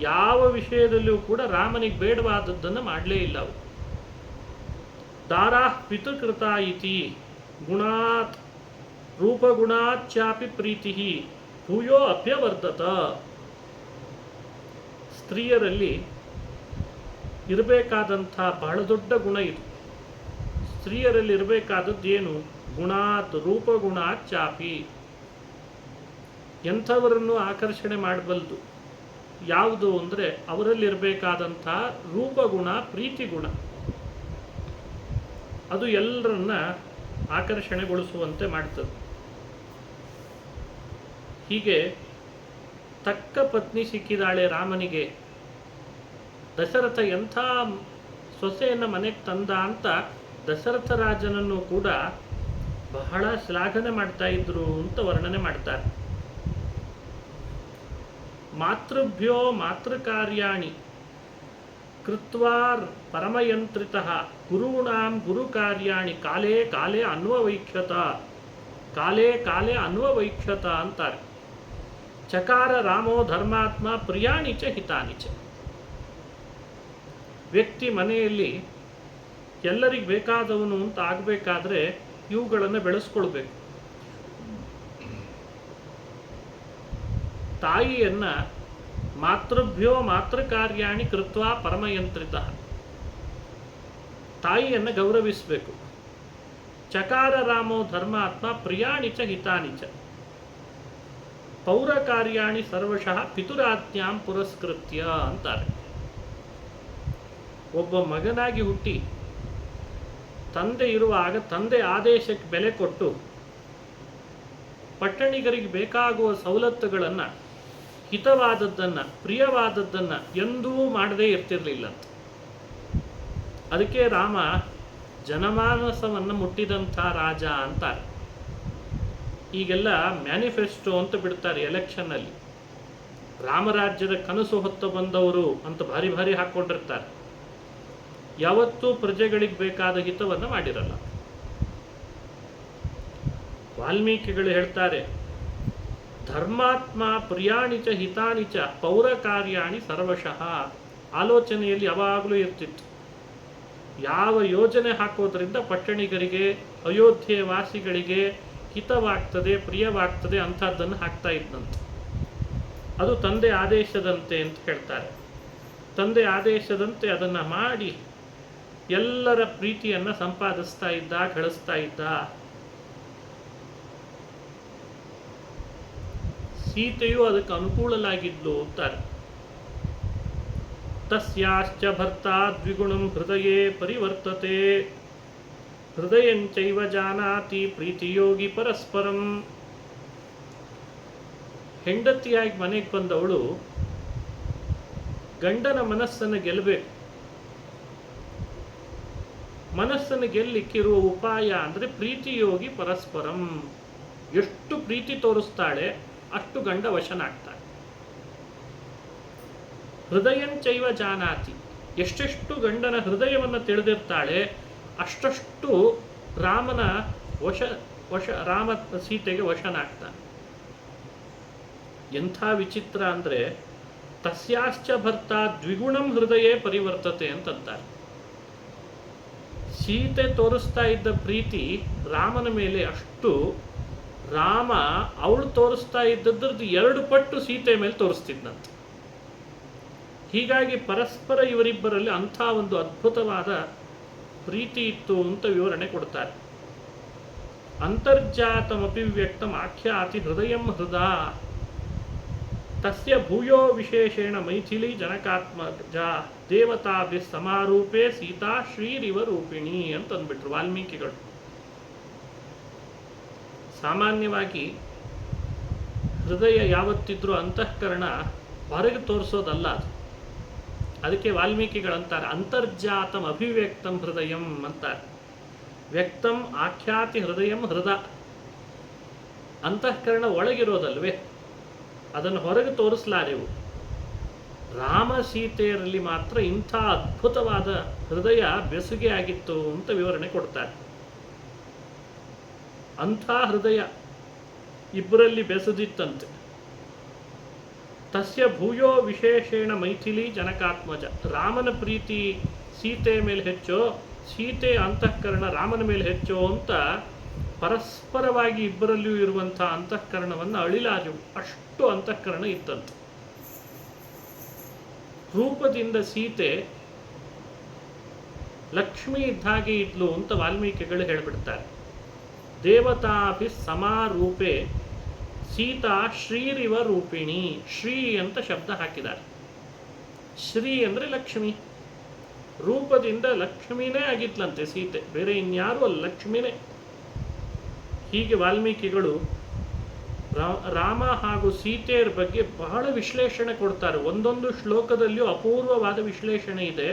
ಯಾವ ವಿಷಯದಲ್ಲಿಯೂ ಕೂಡ ರಾಮನಿಗೆ ಬೇಡವಾದದ್ದನ್ನು ಮಾಡಲೇ ಇಲ್ಲ ಅವು. ದಾರಾ ಪಿತೃಕೃತ ಇತಿ ಗುಣಾತ್ ರೂಪಗುಣಾಚ್ಚಾಪಿ ಪ್ರೀತಿ ಭೂಯೋ ಅಭ್ಯವರ್ಧತ. ಸ್ತ್ರೀಯರಲ್ಲಿ ಇರಬೇಕಾದಂಥ ಬಹಳ ದೊಡ್ಡ ಗುಣ ಇದು. ಸ್ತ್ರೀಯರಲ್ಲಿ ಇರಬೇಕಾದದ್ದು ಏನು? ಗುಣಾತ್ ರೂಪಗುಣಾಚ್ಚಾಪಿ. ಎಂಥವರನ್ನು ಆಕರ್ಷಣೆ ಮಾಡಬಲ್ಲದು ಯಾವುದು ಅಂದರೆ ಅವರಲ್ಲಿರಬೇಕಾದಂಥ ರೂಪಗುಣ, ಪ್ರೀತಿಗುಣ. ಅದು ಎಲ್ಲರನ್ನ ಆಕರ್ಷಣೆಗೊಳಿಸುವಂತೆ ಮಾಡ್ತದೆ. ಹೀಗೆ ತಕ್ಕ ಪತ್ನಿ ಸಿಕ್ಕಿದಾಳೆ ರಾಮನಿಗೆ. ದಶರಥ ಎಂಥ ಸೊಸೆಯನ್ನು ಮನೆಗೆ ತಂದ ಅಂತ ದಶರಥ ರಾಜನನ್ನು ಕೂಡ ಬಹಳ ಶ್ಲಾಘನೆ ಮಾಡ್ತಾ ಇದ್ರು ಅಂತ ವರ್ಣನೆ ಮಾಡ್ತಾರೆ. ಮಾತೃಭ್ಯೋ ಮಾತೃಕಾರ್ಯಾಣಿ ಕೃತ್ವಾ ಪರಮಯಂತ್ರಿತಃ ಗುರುಣಾಂ ಗುರುಕಾರ್ಯಾಣಿ ಕಾಲೇ ಕಾಲೇ ಅನ್ವವೈಕ್ಷತ. ಕಾಲೇ ಕಾಲೇ ಅನ್ವವೈಕ್ಷತ ಅಂತಾರೆ. ಚಕಾರ ರಾಮೋ ಧರ್ಮಾತ್ಮ ಪ್ರಿಯಾಣಿ ಚ ಹಿತಾನಿ ಚ. ವ್ಯಕ್ತಿ ಮನೆಯಲ್ಲಿ ಎಲ್ಲರಿಗೆ ಬೇಕಾದವನು ಅಂತ ಆಗಬೇಕಾದ್ರೆ ಇವುಗಳನ್ನು ಬೆಳೆಸ್ಕೊಳ್ಬೇಕು. ತಾಯಿಯನ್ನ ಮಾತೃಭ್ಯೋ ಮಾತೃಕಾರ್ಯಾಣಿ ಕೃತ್ವ ಪರಮಯಂತ್ರಿತ, ತಾಯಿಯನ್ನು ಗೌರವಿಸಬೇಕು. ಚಕಾರ ರಾಮೋ ಧರ್ಮಾತ್ಮ ಪ್ರಿಯಾಣಿಚ ಹಿತಾನಿಚ ಪೌರ ಕಾರ್ಯಾಣಿ ಸರ್ವಶಃ ಪಿತುರಾಜ್ಞಾಂ ಪುರಸ್ಕೃತ್ಯ ಅಂತಾರೆ. ಒಬ್ಬ ಮಗನಾಗಿ ಹುಟ್ಟಿ ತಂದೆ ಇರುವಾಗ ತಂದೆ ಆದೇಶಕ್ಕೆ ಬೆಲೆ ಕೊಟ್ಟು ಪಟ್ಟಣಿಗರಿಗೆ ಬೇಕಾಗುವ ಸವಲತ್ತುಗಳನ್ನು, ಹಿತವಾದದ್ದನ್ನು, ಪ್ರಿಯವಾದದ್ದನ್ನು ಎಂದೂ ಮಾಡದೇ ಇರ್ತಿರಲಿಲ್ಲ ಅಂತ. ಅದಕ್ಕೆ ರಾಮ ಜನಮಾನಸವನ್ನು ಮುಟ್ಟಿದಂಥ ರಾಜ ಅಂತಾರೆ. ಈಗೆಲ್ಲ ಮ್ಯಾನಿಫೆಸ್ಟೋ ಅಂತ ಬಿಡ್ತಾರೆ ಎಲೆಕ್ಷನ್ನಲ್ಲಿ, ರಾಮರಾಜ್ಯದ ಕನಸು ಹೊತ್ತು ಬಂದವರು ಅಂತ ಭಾರಿ ಭಾರಿ ಹಾಕ್ಕೊಂಡಿರ್ತಾರೆ. ಯಾವತ್ತೂ ಪ್ರಜೆಗಳಿಗೆ ಬೇಕಾದ ಹಿತವನ್ನು ಮಾಡಿರಲ್ಲ. ವಾಲ್ಮೀಕಿಗಳು ಹೇಳ್ತಾರೆ, ಧರ್ಮಾತ್ಮ ಪ್ರಿಯಾಣಿಚ ಹಿತಾಣಿಚ ಪೌರ ಕಾರ್ಯಾಣಿ ಸರ್ವಶಃ. ಆಲೋಚನೆಯಲ್ಲಿ ಯಾವಾಗಲೂ ಇರ್ತಿತ್ತು, ಯಾವ ಯೋಜನೆ ಹಾಕೋದ್ರಿಂದ ಪಟ್ಟಣಿಗರಿಗೆ, ಅಯೋಧ್ಯೆ ವಾಸಿಗಳಿಗೆ ಹಿತವಾಗ್ತದೆ, ಪ್ರಿಯವಾಗ್ತದೆ ಅಂಥದ್ದನ್ನು ಹಾಕ್ತಾ ಇದ್ದಂತೆ. ಅದು ತಂದೆ ಆದೇಶದಂತೆ ಅಂತ ಹೇಳ್ತಾರೆ. ತಂದೆ ಆದೇಶದಂತೆ ಅದನ್ನು ಮಾಡಿ ಎಲ್ಲರ ಪ್ರೀತಿಯನ್ನು ಸಂಪಾದಿಸ್ತಾ ಇದ್ದ, ಗಳಿಸ್ತಾ ಇದ್ದ. ಸೀತೆಯು ಅದಕ್ಕೆ ಅನುಕೂಲಲಾಗಿದ್ಲು ಅಂತಾರೆ. ತಸ್ಯಾಶ್ಚ ಭರ್ತಾ ದ್ವಿಗುಣಂ ಹೃದಯೇ ಪರಿವರ್ತತೆ ಹೃದಯಂಚೈವ ಜಾನಾತಿ ಪ್ರೀತಿಯೋಗಿ ಪರಸ್ಪರಂ. ಹೆಂಡತಿಯಾಗಿ ಮನೆಗೆ ಬಂದವಳು ಗಂಡನ ಮನಸ್ಸನ್ನು ಗೆಲ್ಲಬೇಕು. ಮನಸ್ಸನ್ನು ಗೆಲ್ಲಿಕ್ಕಿರುವ ಉಪಾಯ ಅಂದರೆ ಪ್ರೀತಿಯೋಗಿ ಪರಸ್ಪರಂ. ಎಷ್ಟು ಪ್ರೀತಿ ತೋರಿಸ್ತಾಳೆ ಅಷ್ಟು ಗಂಡ ವಶನಾಗ್ತಾಳೆ. ಹೃದಯಂಚೈವ ಜಾನಾತಿ, ಎಷ್ಟೆಷ್ಟು ಗಂಡನ ಹೃದಯವನ್ನು ತಿಳಿದಿರ್ತಾಳೆ ಅಷ್ಟಷ್ಟು ರಾಮನ ರಾಮ ಸೀತೆಗೆ ವಶನಾಗ್ತಾನೆ. ಎಂಥ ವಿಚಿತ್ರ ಅಂದರೆ ತಸ್ಯಾಶ್ಚ ಭರ್ತ ದ್ವಿಗುಣಂ ಹೃದಯೇ ಪರಿವರ್ತತೆ ಅಂತಂತಾರೆ. ಸೀತೆ ತೋರಿಸ್ತಾ ಇದ್ದ ಪ್ರೀತಿ ರಾಮನ ಮೇಲೆ ಅಷ್ಟು, ರಾಮ ಅವಳು ತೋರಿಸ್ತಾ ಇದ್ದದ್ರದ್ದು 2 ಪಟ್ಟು ಸೀತೆ ಮೇಲೆ ತೋರಿಸ್ತಿದ್ದಂತೆ. ಹೀಗಾಗಿ ಪರಸ್ಪರ ಇವರಿಬ್ಬರಲ್ಲಿ ಅಂಥ ಒಂದು ಅದ್ಭುತವಾದ ಪ್ರೀತಿ ಇತ್ತು ಅಂತ ವಿವರಣೆ ಕೊಡ್ತಾರೆ. ಅಂತರ್ಜಾತಮಪಿ ವ್ಯಕ್ತಂ ಆಖ್ಯಾತಿ ಹೃದಯಂ ಹೃದಾ ತಸ್ಯ ಭೂಯೋ ವಿಶೇಷೇಣ ಮೈಥಿಲಿ ಜನಕಾತ್ಮಜ ದೇವತಾಭಿ ಸಮಾರೂಪೇ ಸೀತಾ ಶ್ರೀರಿವ ರೂಪಿಣಿ ಅಂತಂದ್ಬಿಟ್ರು ವಾಲ್ಮೀಕಿಗಳು. ಸಾಮಾನ್ಯವಾಗಿ ಹೃದಯ ಯಾವತ್ತಿದ್ರೂ ಅಂತಃಕರಣ ಹೊರಗೆ ತೋರಿಸೋದಲ್ಲ ಅದು. ಅದಕ್ಕೆ ವಾಲ್ಮೀಕಿಗಳಂತಾರೆ ಅಂತರ್ಜಾತಂ ಅಭಿವ್ಯಕ್ತಂ ಹೃದಯಂ ಅಂತಾರೆ. ವ್ಯಕ್ತಂ ಆಖ್ಯಾತಿ ಹೃದಯಂ ಹೃದ. ಅಂತಃಕರಣ ಒಳಗಿರೋದಲ್ವೇ, ಅದನ್ನು ಹೊರಗೆ ತೋರಿಸಲಾರೆವು. ರಾಮ ಸೀತೆಯರಲ್ಲಿ ಮಾತ್ರ ಇಂಥ ಅದ್ಭುತವಾದ ಹೃದಯ ಬೆಸುಗೆ ಆಗಿತ್ತು ಅಂತ ವಿವರಣೆ ಕೊಡ್ತಾರೆ. ಅಂಥ ಹೃದಯ ಇಬ್ಬರಲ್ಲಿ ಬೆಸದಿತ್ತಂತೆ. ತಸ್ಯ ಭೂಯೋ ವಿಶೇಷೇಣ ಮೈಥಿಲಿ ಜನಕಾತ್ಮಜ. ರಾಮನ ಪ್ರೀತಿ ಸೀತೆಯ ಮೇಲೆ ಹೆಚ್ಚೋ, ಸೀತೆಯ ಅಂತಃಕರಣ ರಾಮನ ಮೇಲೆ ಹೆಚ್ಚೋ ಅಂತ ಪರಸ್ಪರವಾಗಿ ಇಬ್ಬರಲ್ಲಿಯೂ ಇರುವಂಥ ಅಂತಃಕರಣವನ್ನು ಅಳಿಲಾಜು ಅಷ್ಟು ಅಂತಃಕರಣ ಇತ್ತಂತೆ. ರೂಪದಿಂದ ಸೀತೆ ಲಕ್ಷ್ಮಿ ಇದ್ದಾಗೆ ಇದ್ಲು ಅಂತ ವಾಲ್ಮೀಕಿಗಳು ಹೇಳಿಬಿಡ್ತಾರೆ. ದೇವತಾಭಿ ಸಮಾರೂಪೆ ಸೀತಾ ಶ್ರೀರಿವ ರೂಪಿಣಿ. ಶ್ರೀ ಅಂತ ಶಬ್ದ ಹಾಕಿದ್ದಾರೆ. ಶ್ರೀ ಅಂದರೆ ಲಕ್ಷ್ಮಿ. ರೂಪದಿಂದ ಲಕ್ಷ್ಮಿನೇ ಆಗಿದ್ಲಂತೆ ಸೀತೆ, ಬೇರೆ ಇನ್ಯಾರೂ ಅಲ್ಲ, ಲಕ್ಷ್ಮಿನೇ. ಹೀಗೆ ವಾಲ್ಮೀಕಿಗಳು ರಾಮ ಹಾಗೂ ಸೀತೆಯರ ಬಗ್ಗೆ ಬಹಳ ವಿಶ್ಲೇಷಣೆ ಕೊಡ್ತಾರೆ. ಒಂದೊಂದು ಶ್ಲೋಕದಲ್ಲಿಯೂ ಅಪೂರ್ವವಾದ ವಿಶ್ಲೇಷಣೆ ಇದೆ.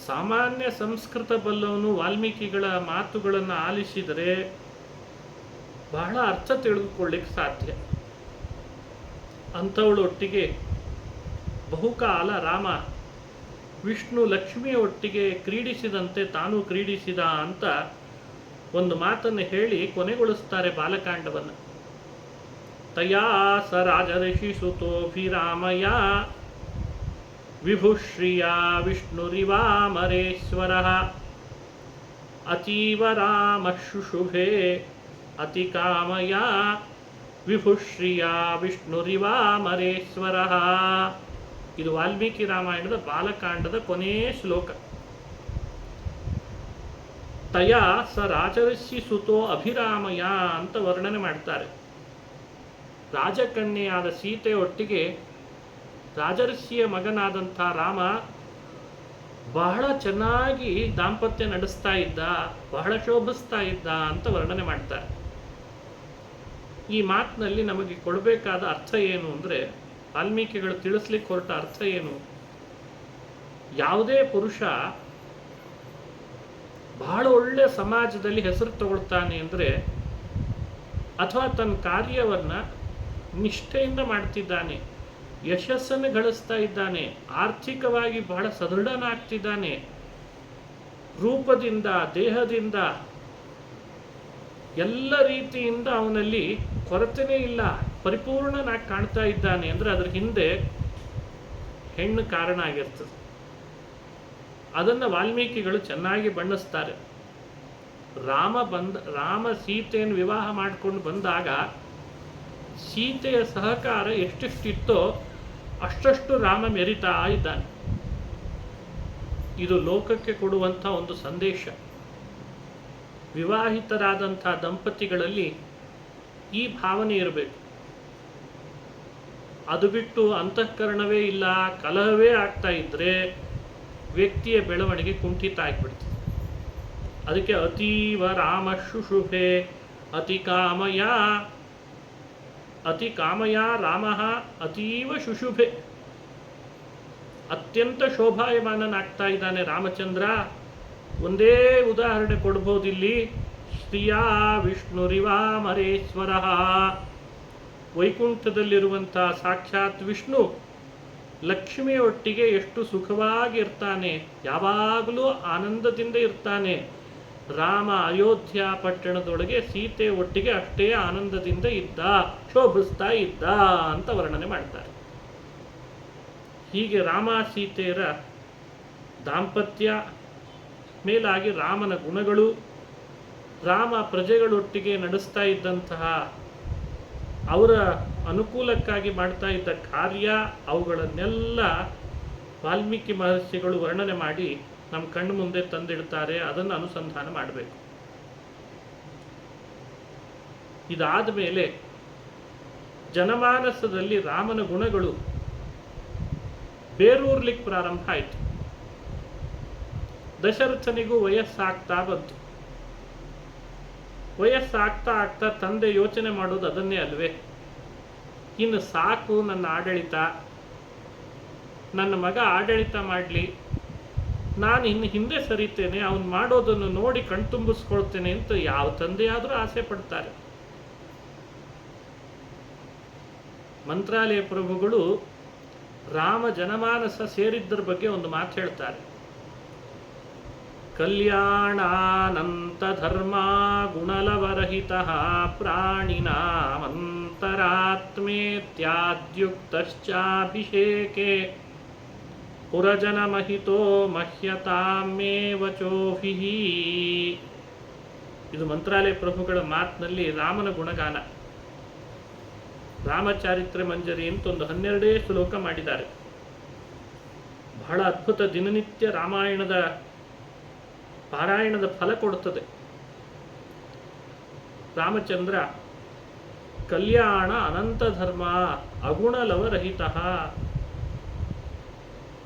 ಸಾಮಾನ್ಯ ಸಂಸ್ಕೃತ ಬಲ್ಲವನು ವಾಲ್ಮೀಕಿಗಳ ಮಾತುಗಳನ್ನು ಆಲಿಸಿದರೆ ಬಹಳ ಅರ್ಥ ತಿಳಿದುಕೊಳ್ಳಿಕ್ಕೆ ಸಾಧ್ಯ. ಅಂಥವಳೊಟ್ಟಿಗೆ ಬಹುಕಾಲ ರಾಮ ವಿಷ್ಣು ಲಕ್ಷ್ಮಿಯ ಒಟ್ಟಿಗೆ ಕ್ರೀಡಿಸಿದಂತೆ ತಾನೂ ಕ್ರೀಡಿಸಿದ ಅಂತ ಒಂದು ಮಾತನ್ನು ಹೇಳಿ ಕೊನೆಗೊಳಿಸ್ತಾರೆ ಬಾಲಕಾಂಡವನ್ನು. ತಯಾ ಸ ರಾಜಋಷಿ ಸುತೋಭಿರಾಮಯ ವಿಭುಶ್ರಿಯಾ ವಿಷ್ಣುರಿವಾಮರೇಶ್ವರಃ ಅತೀವ ರಾಮ ಶುಶುಭೆ ಅತಿ ಕಾಮಯ ವಿಭುಶ್ರಿಯಾ ವಿಷ್ಣುರಿವಾಮರೇಶ್ವರಃ. ಇದು ವಾಲ್ಮೀಕಿ ರಾಮಾಯಣದ ಬಾಲಕಾಂಡದ ಕೊನೆಯ ಶ್ಲೋಕ. ತಯ ಸ ರಾಜರ್ಷಿ ಸುತೋ ಅಭಿರಾಮಯ ಅಂತ ವರ್ಣನೆ ಮಾಡ್ತಾರೆ. ರಾಜಕನ್ಯೆಯಾದ ಸೀತೆಯೊಟ್ಟಿಗೆ ರಾಜರ್ಷಿಯ ಮಗನಾದಂಥ ರಾಮ ಬಹಳ ಚೆನ್ನಾಗಿ ದಾಂಪತ್ಯ ನಡೆಸ್ತಾ ಇದ್ದ, ಬಹಳ ಶೋಭಿಸ್ತಾ ಇದ್ದ ಅಂತ ವರ್ಣನೆ ಮಾಡ್ತಾರೆ. ಈ ಮಾತಿನಲ್ಲಿ ನಮಗೆ ಕೊಡಬೇಕಾದ ಅರ್ಥ ಏನು ಅಂದರೆ, ವಾಲ್ಮೀಕಿಗಳು ತಿಳಿಸ್ಲಿಕ್ಕೆ ಹೊರಟ ಅರ್ಥ ಏನು? ಯಾವುದೇ ಪುರುಷ ಬಹಳ ಒಳ್ಳೆ ಸಮಾಜದಲ್ಲಿ ಹೆಸರು ತಗೊಳ್ತಾನೆ ಅಂದರೆ, ಅಥವಾ ತನ್ನ ಕಾರ್ಯವನ್ನು ನಿಷ್ಠೆಯಿಂದ ಮಾಡ್ತಿದ್ದಾನೆ, ಯಶಸ್ಸನ್ನು ಗಳಿಸ್ತಾ ಇದ್ದಾನೆ, ಆರ್ಥಿಕವಾಗಿ ಬಹಳ ಸದೃಢನಾಗ್ತಿದ್ದಾನೆ, ರೂಪದಿಂದ ದೇಹದಿಂದ ಎಲ್ಲ ರೀತಿಯಿಂದ ಅವನಲ್ಲಿ ಕೊರತೆನೇ ಇಲ್ಲ, ಪರಿಪೂರ್ಣನಾಗಿ ಕಾಣ್ತಾ ಇದ್ದಾನೆ ಅಂದರೆ ಅದರ ಹಿಂದೆ ಹೆಣ್ಣು ಕಾರಣ ಆಗಿರ್ತದೆ. ಅದನ್ನು ವಾಲ್ಮೀಕಿಗಳು ಚೆನ್ನಾಗಿ ಬಣ್ಣಿಸ್ತಾರೆ. ರಾಮ ಸೀತೆಯನ್ನು ವಿವಾಹ ಮಾಡಿಕೊಂಡು ಬಂದಾಗ ಸೀತೆಯ ಸಹಕಾರ ಎಷ್ಟೆಷ್ಟಿತ್ತೋ ಅಷ್ಟಷ್ಟು ರಾಮ ಮೆರಿತಾ ಇದ್ದಾನೆ. ಇದು ಲೋಕಕ್ಕೆ ಕೊಡುವಂಥ ಒಂದು ಸಂದೇಶ. ವಿವಾಹಿತರಾದಂಥ ದಂಪತಿಗಳಲ್ಲಿ ಈ ಭಾವನೆ ಇರಬೇಕು. ಅದು ಬಿಟ್ಟು ಅಂತಃಕರಣವೇ ಇಲ್ಲ, ಕಲಹವೇ ಆಗ್ತಾ ಇದ್ದರೆ ವ್ಯಕ್ತಿಯ ಬೆಳವಣಿಗೆ ಕುಂಠಿತ ಆಗಿಬಿಡ್ತದೆ. ಅದಕ್ಕೆ ಅತೀವ ರಾಮ ಶುಶುಭೆ ಅತಿ ಕಾಮಯ ರಾಮ ಅತೀವ ಶುಶುಭೆ. ಅತ್ಯಂತ ಶೋಭಾಯಮಾನನಾಗ್ತಾ ಇದ್ದಾನೆ ರಾಮಚಂದ್ರ. ಒಂದೇ ಉದಾಹರಣೆ ಕೊಡ್ಬೋದಿಲ್ಲಿ. ಶ್ರಿಯಾ ವಿಷ್ಣುರಿವಾಮರೇಶ್ವರಃ. ವೈಕುಂಠದಲ್ಲಿರುವಂಥ ಸಾಕ್ಷಾತ್ ವಿಷ್ಣು ಲಕ್ಷ್ಮಿಯೊಟ್ಟಿಗೆ ಎಷ್ಟು ಸುಖವಾಗಿರ್ತಾನೆ, ಯಾವಾಗಲೂ ಆನಂದದಿಂದ ಇರ್ತಾನೆ. ರಾಮ ಅಯೋಧ್ಯ ಪಟ್ಟಣದೊಳಗೆ ಸೀತೆ ಒಟ್ಟಿಗೆ ಅಷ್ಟೇ ಆನಂದದಿಂದ ಇದ್ದ, ಶೋಭಿಸ್ತಾ ಇದ್ದ ಅಂತ ವರ್ಣನೆ ಮಾಡ್ತಾರೆ. ಹೀಗೆ ರಾಮ ಸೀತೆಯರ ದಾಂಪತ್ಯ, ಮೇಲಾಗಿ ರಾಮನ ಗುಣಗಳು, ರಾಮ ಪ್ರಜೆಗಳೊಟ್ಟಿಗೆ ನಡೆಸ್ತಾ ಇದ್ದಂತಹ ಅವರ ಅನುಕೂಲಕ್ಕಾಗಿ ಮಾಡ್ತಾ ಇದ್ದ ಕಾರ್ಯ, ಅವುಗಳನ್ನೆಲ್ಲ ವಾಲ್ಮೀಕಿ ಮಹರ್ಷಿಗಳು ವರ್ಣನೆ ಮಾಡಿ ನಮ್ಮ ಕಣ್ಣು ಮುಂದೆ ತಂದಿಡ್ತಾರೆ. ಅದನ್ನು ಅನುಸಂಧಾನ ಮಾಡಬೇಕು. ಇದಾದ ಮೇಲೆ ಜನಮಾನಸದಲ್ಲಿ ರಾಮನ ಗುಣಗಳು ಬೇರೂರ್ಲಿಕ್ಕೆ ಪ್ರಾರಂಭ ಆಯಿತು. ದಶರಥನಿಗೂ ವಯಸ್ಸಾಗ್ತಾ ಬಂತು. ವಯಸ್ಸಾಗ್ತಾ ಆಗ್ತಾ ತಂದೆ ಯೋಚನೆ ಮಾಡೋದು ಅದನ್ನೇ ಅಲ್ವೇ, ಇನ್ನು ಸಾಕು ನನ್ನ ಆಡಳಿತ, ನನ್ನ ಮಗ ಆಡಳಿತ ಮಾಡಲಿ, ನಾನು ಇನ್ನು ಹಿಂದೆ ಸರಿತೇನೆ, ಅವನು ಮಾಡೋದನ್ನು ನೋಡಿ ಕಣ್ತುಂಬಿಸ್ಕೊಳ್ತೇನೆ ಅಂತ ಯಾವ ತಂದೆಯಾದರೂ ಆಸೆ ಪಡ್ತಾರೆ. ಮಂತ್ರಾಲಯ ಪ್ರಭುಗಳು ರಾಮ ಜನಮಾನಸ ಸೇರಿದ್ದರ ಬಗ್ಗೆ ಒಂದು ಮಾತು ಹೇಳ್ತಾರೆ. ಕಲ್ಯಾಣಾನಂತ ಧರ್ಮ ಗುಣಲವರಹಿತ ಪ್ರಾಣಿನಾಮಂತರಾತ್ಮೇತ್ಯಾದ್ಯುಕ್ತಶ್ಚಾಭಿಷೇಕೆ ಪುರಜನಮಹಿತೋ ಮಹ್ಯತಾಮೇವ ಚೋಭಿಃ. ಇದು ಮಂತ್ರಾಲಯ ಪ್ರಭುಗಳ ಮಾತಿನಲ್ಲಿ ರಾಮನ ಗುಣಗಾನ. ರಾಮಚಾರಿತ್ರ್ಯ ಮಂಜರಿ ಅಂತ ಒಂದು 12 ಶ್ಲೋಕ ಮಾಡಿದ್ದಾರೆ. ಬಹಳ ಅದ್ಭುತ. ದಿನನಿತ್ಯ ರಾಮಾಯಣದ ಪಾರಾಯಣದ ಫಲ ಕೊಡುತ್ತದೆ. ರಾಮಚಂದ್ರ ಕಲ್ಯಾಣ ಅನಂತ ಧರ್ಮ ಅಗುಣಲವರಹಿತ.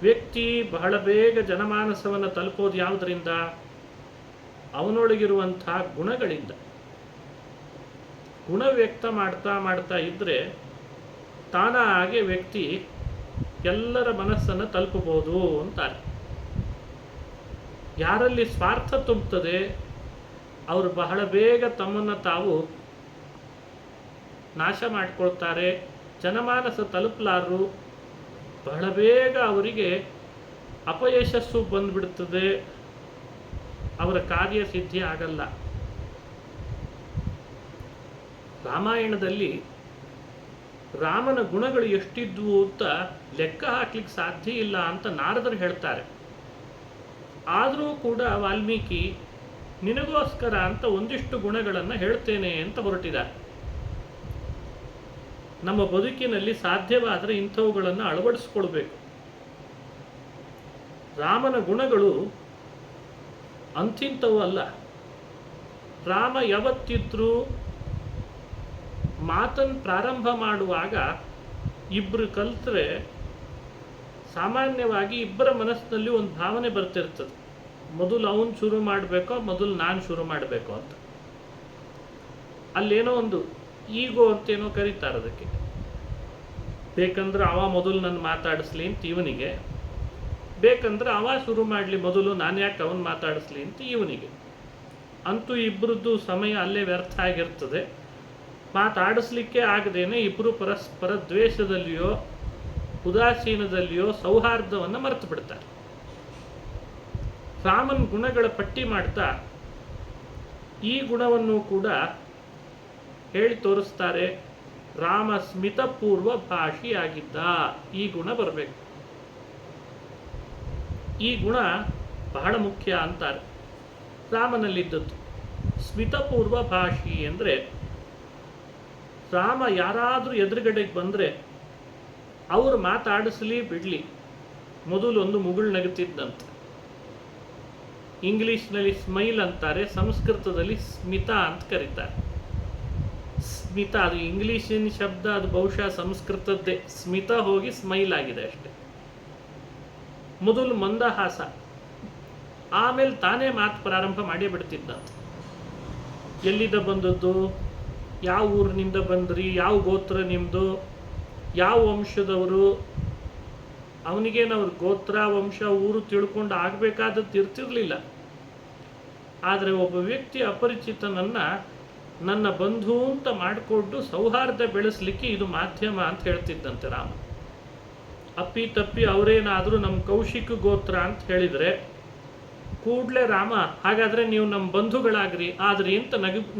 ವ್ಯಕ್ತಿ ಬಹಳ ಬೇಗ ಜನಮಾನಸವನ್ನು ತಲುಪೋದು ಯಾವುದರಿಂದ? ಅವನೊಳಗಿರುವಂಥ ಗುಣಗಳಿಂದ. ಗುಣ ವ್ಯಕ್ತ ಮಾಡ್ತಾ ಇದ್ದರೆ ತಾನಾಗೆ ವ್ಯಕ್ತಿ ಎಲ್ಲರ ಮನಸ್ಸನ್ನು ತಲುಪಬಹುದು ಅಂತಾರೆ. ಯಾರಲ್ಲಿ ಸ್ವಾರ್ಥ ತುಂಬುತ್ತದೆ ಅವರು ಬಹಳ ಬೇಗ ತಮ್ಮನ್ನು ತಾವು ನಾಶ ಮಾಡಿಕೊಳ್ತಾರೆ, ಜನಮಾನಸ ತಲುಪಲಾರರು, ಬಹಳ ಬೇಗ ಅವರಿಗೆ ಅಪಯಶಸ್ಸು ಬಂದುಬಿಡ್ತದೆ, ಅವರ ಕಾರ್ಯಸಿದ್ಧಿ ಆಗಲ್ಲ. ರಾಮಾಯಣದಲ್ಲಿ ರಾಮನ ಗುಣಗಳು ಎಷ್ಟಿದ್ವು ಅಂತ ಲೆಕ್ಕ ಹಾಕ್ಲಿಕ್ಕೆ ಸಾಧ್ಯ ಇಲ್ಲ ಅಂತ ನಾರದರು ಹೇಳ್ತಾರೆ. ಆದರೂ ಕೂಡ ವಾಲ್ಮೀಕಿ ನಿನಗೋಸ್ಕರ ಅಂತ ಒಂದಿಷ್ಟು ಗುಣಗಳನ್ನು ಹೇಳ್ತೇನೆ ಅಂತ ಹೊರಟಿದ್ದಾರೆ. ನಮ್ಮ ಬದುಕಿನಲ್ಲಿ ಸಾಧ್ಯವಾದರೆ ಇಂಥವುಗಳನ್ನು ಅಳವಡಿಸ್ಕೊಳ್ಬೇಕು. ರಾಮನ ಗುಣಗಳು ಅಂಥಿಂಥವು ಅಲ್ಲ. ರಾಮ ಯಾವತ್ತಿದ್ರೂ ಮಾತನ್ನು ಪ್ರಾರಂಭ ಮಾಡುವಾಗ ಇಬ್ಬರು ಕಲ್ತ್ರೆ ಸಾಮಾನ್ಯವಾಗಿ ಇಬ್ಬರ ಮನಸ್ಸಿನಲ್ಲಿ ಒಂದು ಭಾವನೆ ಬರ್ತಿರ್ತದೆ, ಮೊದಲು ಅವನು ಶುರು ಮಾಡಬೇಕೋ ಮೊದಲು ನಾನು ಶುರು ಮಾಡಬೇಕೋ ಅಂತ. ಅಲ್ಲೇನೋ ಒಂದು ಈಗೋ ಅಂತೇನೋ ಕರೀತಾರೆ ಅದಕ್ಕೆ. ಬೇಕಂದ್ರೆ ಅವ ಮೊದಲು ನನ್ನ ಮಾತಾಡಿಸ್ಲಿ ಅಂತ ಇವನಿಗೆ, ಬೇಕಂದ್ರೆ ಅವ ಶುರು ಮಾಡಲಿ ಮೊದಲು, ನಾನು ಯಾಕೆ ಅವನು ಮಾತಾಡಿಸ್ಲಿ ಅಂತ ಇವನಿಗೆ. ಅಂತೂ ಇಬ್ಬರದ್ದು ಸಮಯ ಅಲ್ಲೇ ವ್ಯರ್ಥ ಆಗಿರ್ತದೆ. ಮಾತಾಡಿಸ್ಲಿಕ್ಕೆ ಆಗದೇನೆ ಇಬ್ಬರು ಪರಸ್ಪರ ದ್ವೇಷದಲ್ಲಿಯೋ ಉದಾಸೀನದಲ್ಲಿಯೋ ಸೌಹಾರ್ದವನ್ನು ಮರೆತು ಬಿಡ್ತಾರೆ. ರಾಮನ ಗುಣಗಳ ಪಟ್ಟಿ ಮಾಡ್ತಾ ಈ ಗುಣವನ್ನು ಕೂಡ ಹೇಳಿ ತೋರಿಸ್ತಾರೆ. ರಾಮ ಸ್ಮಿತಪೂರ್ವ ಭಾಷಿಯಾಗಿದ್ದ, ಈ ಗುಣ ಬರಬೇಕು. ಈ ಗುಣ ಬಹಳ ಮುಖ್ಯ ಅಂತಾರೆ ರಾಮನಲ್ಲಿದ್ದದ್ದು. ಸ್ಮಿತಪೂರ್ವ ಭಾಷಿ ಅಂದರೆ ರಾಮ ಯಾರಾದರೂ ಎದುರುಗಡೆಗೆ ಬಂದರೆ ಅವರು ಮಾತಾಡಿಸ್ಲಿ ಬಿಡಲಿ, ಮೊದಲು ಒಂದು ಮುಗುಳು ನಗುತ್ತಿದ್ದಂತೆ. ಇಂಗ್ಲೀಷ್ನಲ್ಲಿ ಸ್ಮೈಲ್ ಅಂತಾರೆ, ಸಂಸ್ಕೃತದಲ್ಲಿ ಸ್ಮಿತ ಅಂತ ಕರೀತಾರೆ. ಸ್ಮಿತ ಅದು ಇಂಗ್ಲೀಷಿನ ಶಬ್ದ, ಅದು ಬಹುಶಃ ಸಂಸ್ಕೃತದ್ದೇ. ಸ್ಮಿತ ಹೋಗಿ ಸ್ಮೈಲ್ ಆಗಿದೆ ಅಷ್ಟೆ. ಮೊದಲು ಮಂದಹಾಸ, ಆಮೇಲೆ ತಾನೇ ಮಾತು ಪ್ರಾರಂಭ ಮಾಡಿ ಬಿಡ್ತಿದ್ದಂತೆ. ಎಲ್ಲಿಂದ ಬಂದದ್ದು, ಯಾವ ಊರಿನಿಂದ ಬಂದ್ರಿ, ಯಾವ ಗೋತ್ರ ನಿಮ್ಮದು, ಯಾವ ವಂಶದವರು. ಅವನಿಗೇನವ್ರ ಗೋತ್ರ ವಂಶ ಊರು ತಿಳ್ಕೊಂಡು ಆಗಬೇಕಾದದ್ದು ಇರ್ತಿರ್ಲಿಲ್ಲ. ಆದರೆ ಒಬ್ಬ ವ್ಯಕ್ತಿ ಅಪರಿಚಿತನನ್ನು ನನ್ನ ಬಂಧು ಅಂತ ಮಾಡಿಕೊಂಡು ಸೌಹಾರ್ದ ಬೆಳೆಸಲಿಕ್ಕೆ ಇದು ಮಾಧ್ಯಮ ಅಂತ ಹೇಳ್ತಿದ್ದಂತೆ ರಾಮ. ಅಪ್ಪಿ ತಪ್ಪಿ ಅವರೇನಾದರೂ ನಮ್ಮ ಕೌಶಿಕ ಗೋತ್ರ ಅಂತ ಹೇಳಿದರೆ ಕೂಡಲೇ ರಾಮ ಹಾಗಾದರೆ ನೀವು ನಮ್ಮ ಬಂಧುಗಳಾಗ್ರಿ ಆದ್ರಿ ಅಂತ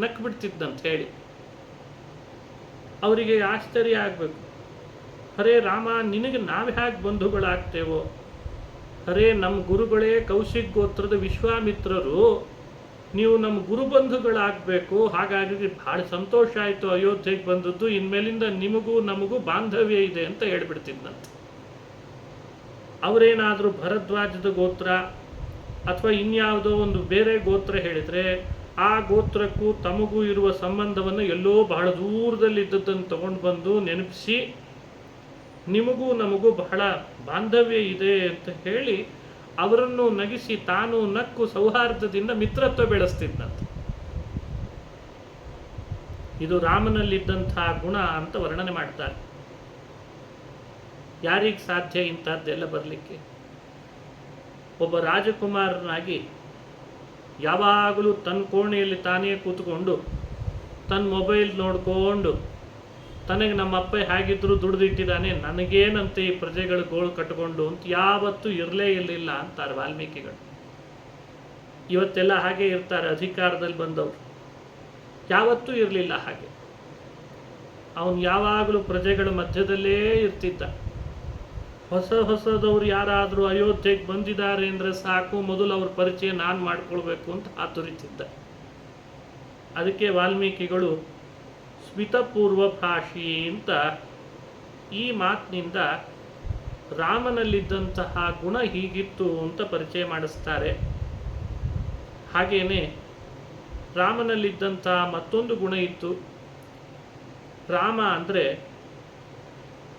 ನಕ್ಕು ಬಿಡ್ತಿದ್ದಂತ ಹೇಳಿ. ಅವರಿಗೆ ಆಶ್ಚರ್ಯ ಆಗಬೇಕು, ಹರೇ ರಾಮ, ನಿನಗೆ ನಾವು ಹೇಗೆ ಬಂಧುಗಳಾಗ್ತೇವೋ? ಹರೇ, ನಮ್ಮ ಗುರುಗಳೇ ಕೌಶಿಕ್ ಗೋತ್ರದ ವಿಶ್ವಾಮಿತ್ರರು, ನೀವು ನಮ್ಮ ಗುರುಬಂಧುಗಳಾಗಬೇಕು. ಹಾಗಾಗಿ ಭಾಳ ಸಂತೋಷ ಆಯಿತು ಅಯೋಧ್ಯೆಗೆ ಬಂದದ್ದು, ಇನ್ಮೇಲಿಂದ ನಿಮಗೂ ನಮಗೂ ಬಾಂಧವ್ಯ ಇದೆ ಅಂತ ಹೇಳ್ಬಿಡ್ತಿದ್ದಂತೆ. ಅವರೇನಾದರೂ ಭರದ್ವಾಜದ ಗೋತ್ರ ಅಥವಾ ಇನ್ಯಾವುದೋ ಒಂದು ಬೇರೆ ಗೋತ್ರ ಹೇಳಿದರೆ ಆ ಗೋತ್ರಕ್ಕೂ ತಮಗೂ ಇರುವ ಸಂಬಂಧವನ್ನು ಎಲ್ಲೋ ಬಹಳ ದೂರದಲ್ಲಿದ್ದದ್ದನ್ನು ತಗೊಂಡು ಬಂದು ನೆನಪಿಸಿ ನಿಮಗೂ ನಮಗೂ ಬಹಳ ಬಾಂಧವ್ಯ ಇದೆ ಅಂತ ಹೇಳಿ ಅವರನ್ನು ನಗಿಸಿ ತಾನು ನಕ್ಕು ಸೌಹಾರ್ದದಿಂದ ಮಿತ್ರತ್ವ ಬೆಳೆಸ್ತಿದ್ದಂತೆ. ಇದು ರಾಮನಲ್ಲಿದ್ದಂತಹ ಗುಣ ಅಂತ ವರ್ಣನೆ ಮಾಡ್ತಾರೆ. ಯಾರಿಗೆ ಸಾಧ್ಯ ಇಂಥದ್ದೆಲ್ಲ ಬರಲಿಕ್ಕೆ? ಒಬ್ಬ ರಾಜಕುಮಾರನಾಗಿ ಯಾವಾಗಲೂ ತನ್ನ ಕೋಣೆಯಲ್ಲಿ ತಾನೇ ಕೂತ್ಕೊಂಡು ತನ್ನ ಮೊಬೈಲ್ ನೋಡಿಕೊಂಡು ತನಗೆ ನಮ್ಮಪ್ಪ ಹೇಗಿದ್ದರೂ ದುಡಿದಿಟ್ಟಿದ್ದಾನೆ, ನನಗೇನಂತೆ ಈ ಪ್ರಜೆಗಳು ಗೋಳು ಕಟ್ಟಿಕೊಂಡು ಅಂತ ಯಾವತ್ತೂ ಇರಲೇ ಇರಲಿಲ್ಲ ಅಂತಾರೆ ವಾಲ್ಮೀಕಿಗಳು. ಇವತ್ತೆಲ್ಲ ಹಾಗೆ ಇರ್ತಾರೆ ಅಧಿಕಾರದಲ್ಲಿ ಬಂದವರು, ಯಾವತ್ತೂ ಇರಲಿಲ್ಲ ಹಾಗೆ. ಅವನು ಯಾವಾಗಲೂ ಪ್ರಜೆಗಳ ಮಧ್ಯದಲ್ಲೇ ಇರ್ತಿದ್ದ. ಹೊಸದವರು ಯಾರಾದರೂ ಅಯೋಧ್ಯೆಗೆ ಬಂದಿದ್ದಾರೆ ಅಂದರೆ ಸಾಕು, ಮೊದಲು ಅವ್ರ ಪರಿಚಯ ನಾನು ಮಾಡ್ಕೊಳ್ಬೇಕು ಅಂತ ಆತುರಿತಿದ್ದ. ಅದಕ್ಕೆ ವಾಲ್ಮೀಕಿಗಳು ಸ್ಮಿತಪೂರ್ವ ಭಾಷಿ ಅಂತ ಈ ಮಾತಿನಿಂದ ರಾಮನಲ್ಲಿದ್ದಂತಹ ಗುಣ ಹೀಗಿತ್ತು ಅಂತ ಪರಿಚಯ ಮಾಡಿಸ್ತಾರೆ. ಹಾಗೇನೆ ರಾಮನಲ್ಲಿದ್ದಂತಹ ಮತ್ತೊಂದು ಗುಣ ಇತ್ತು. ರಾಮ ಅಂದರೆ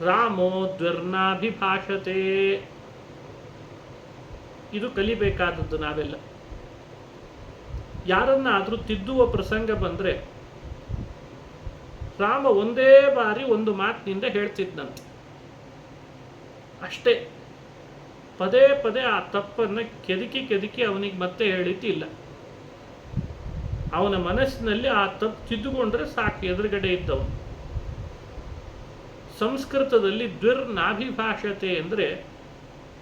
ರಾಮೋ ದ್ವಿರ್ನಾಭಿಭಾಷತೆ. ಇದು ಕಲಿಬೇಕಾದದ್ದು ನಾವೆಲ್ಲ. ಯಾರನ್ನಾದರೂ ತಿದ್ದುವ ಪ್ರಸಂಗ ಬಂದರೆ ರಾಮ ಒಂದೇ ಬಾರಿ ಒಂದು ಮಾತಿನಿಂದ ಹೇಳ್ತಿದ್ದಂತೆ ಅಷ್ಟೇ. ಪದೇ ಪದೇ ಆ ತಪ್ಪನ್ನು ಕೆದಕಿ ಅವನಿಗೆ ಮತ್ತೆ ಹೇಳಿದ್ದಿಲ್ಲ. ಅವನ ಮನಸ್ಸಿನಲ್ಲಿ ಆ ತಪ್ಪು ತಿದ್ದುಕೊಂಡ್ರೆ ಸಾಕು ಎದುರುಗಡೆ ಇದ್ದವನು. ಸಂಸ್ಕೃತದಲ್ಲಿ ದ್ವಿರ್ನಾಭಿಭಾಷತೆ ಅಂದರೆ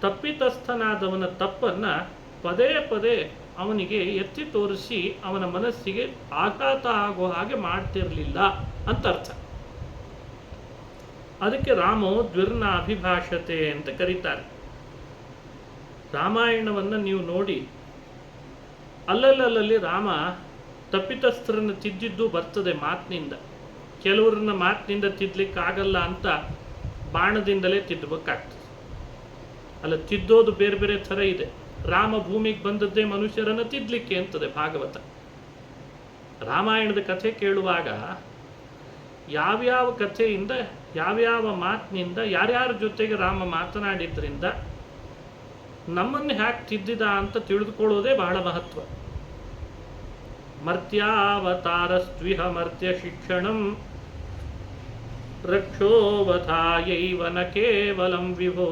ತಪ್ಪಿತಸ್ಥನಾದವನ ತಪ್ಪನ್ನು ಪದೇ ಪದೇ ಅವನಿಗೆ ಎತ್ತಿ ತೋರಿಸಿ ಅವನ ಮನಸ್ಸಿಗೆ ಆಘಾತ ಆಗೋ ಹಾಗೆ ಮಾಡ್ತಿರಲಿಲ್ಲ ಅಂತ ಅರ್ಥ. ಅದಕ್ಕೆ ರಾಮೋ ದ್ವಿರ್ನಾಭಿಭಾಷತೆ ಅಂತ ಕರೀತಾರೆ. ರಾಮಾಯಣವನ್ನು ನೀವು ನೋಡಿ, ಅಲ್ಲಲ್ಲಿ ರಾಮ ತಪ್ಪಿತಸ್ಥರನ್ನು ತಿದ್ದಿದ್ದು ಬರ್ತದೆ ಮಾತಿನಿಂದ. ಕೆಲವ್ರನ್ನ ಮಾತಿನಿಂದ ತಿದ್ದಲಿಕ್ಕಾಗಲ್ಲ ಅಂತ ಬಾಣದಿಂದಲೇ ತಿದ್ದಬೇಕಾಗ್ತದೆ. ಅಲ್ಲ, ತಿದ್ದೋದು ಬೇರೆ ಬೇರೆ ಥರ ಇದೆ. ರಾಮ ಭೂಮಿಗೆ ಬಂದದ್ದೇ ಮನುಷ್ಯರನ್ನು ತಿದ್ದಲಿಕ್ಕೆ ಅಂತದೆ ಭಾಗವತ. ರಾಮಾಯಣದ ಕಥೆ ಕೇಳುವಾಗ ಯಾವ್ಯಾವ ಕಥೆಯಿಂದ, ಯಾವ್ಯಾವ ಮಾತಿನಿಂದ, ಯಾರ್ಯಾರ ಜೊತೆಗೆ ರಾಮ ಮಾತನಾಡಿದ್ರಿಂದ ನಮ್ಮನ್ನು ಹ್ಯಾಕೆ ತಿದ್ದಿದ ಅಂತ ತಿಳಿದುಕೊಳ್ಳೋದೇ ಬಹಳ ಮಹತ್ವ. ಮರ್ತ್ಯಾವತಾರಸ್ತ್ವಿಹ ಮರ್ತ್ಯ ಶಿಕ್ಷಣಂ ರಕ್ಷೋವಧಾಯೈವ ನ ಕೇವಲಂ ವಿಭೋ.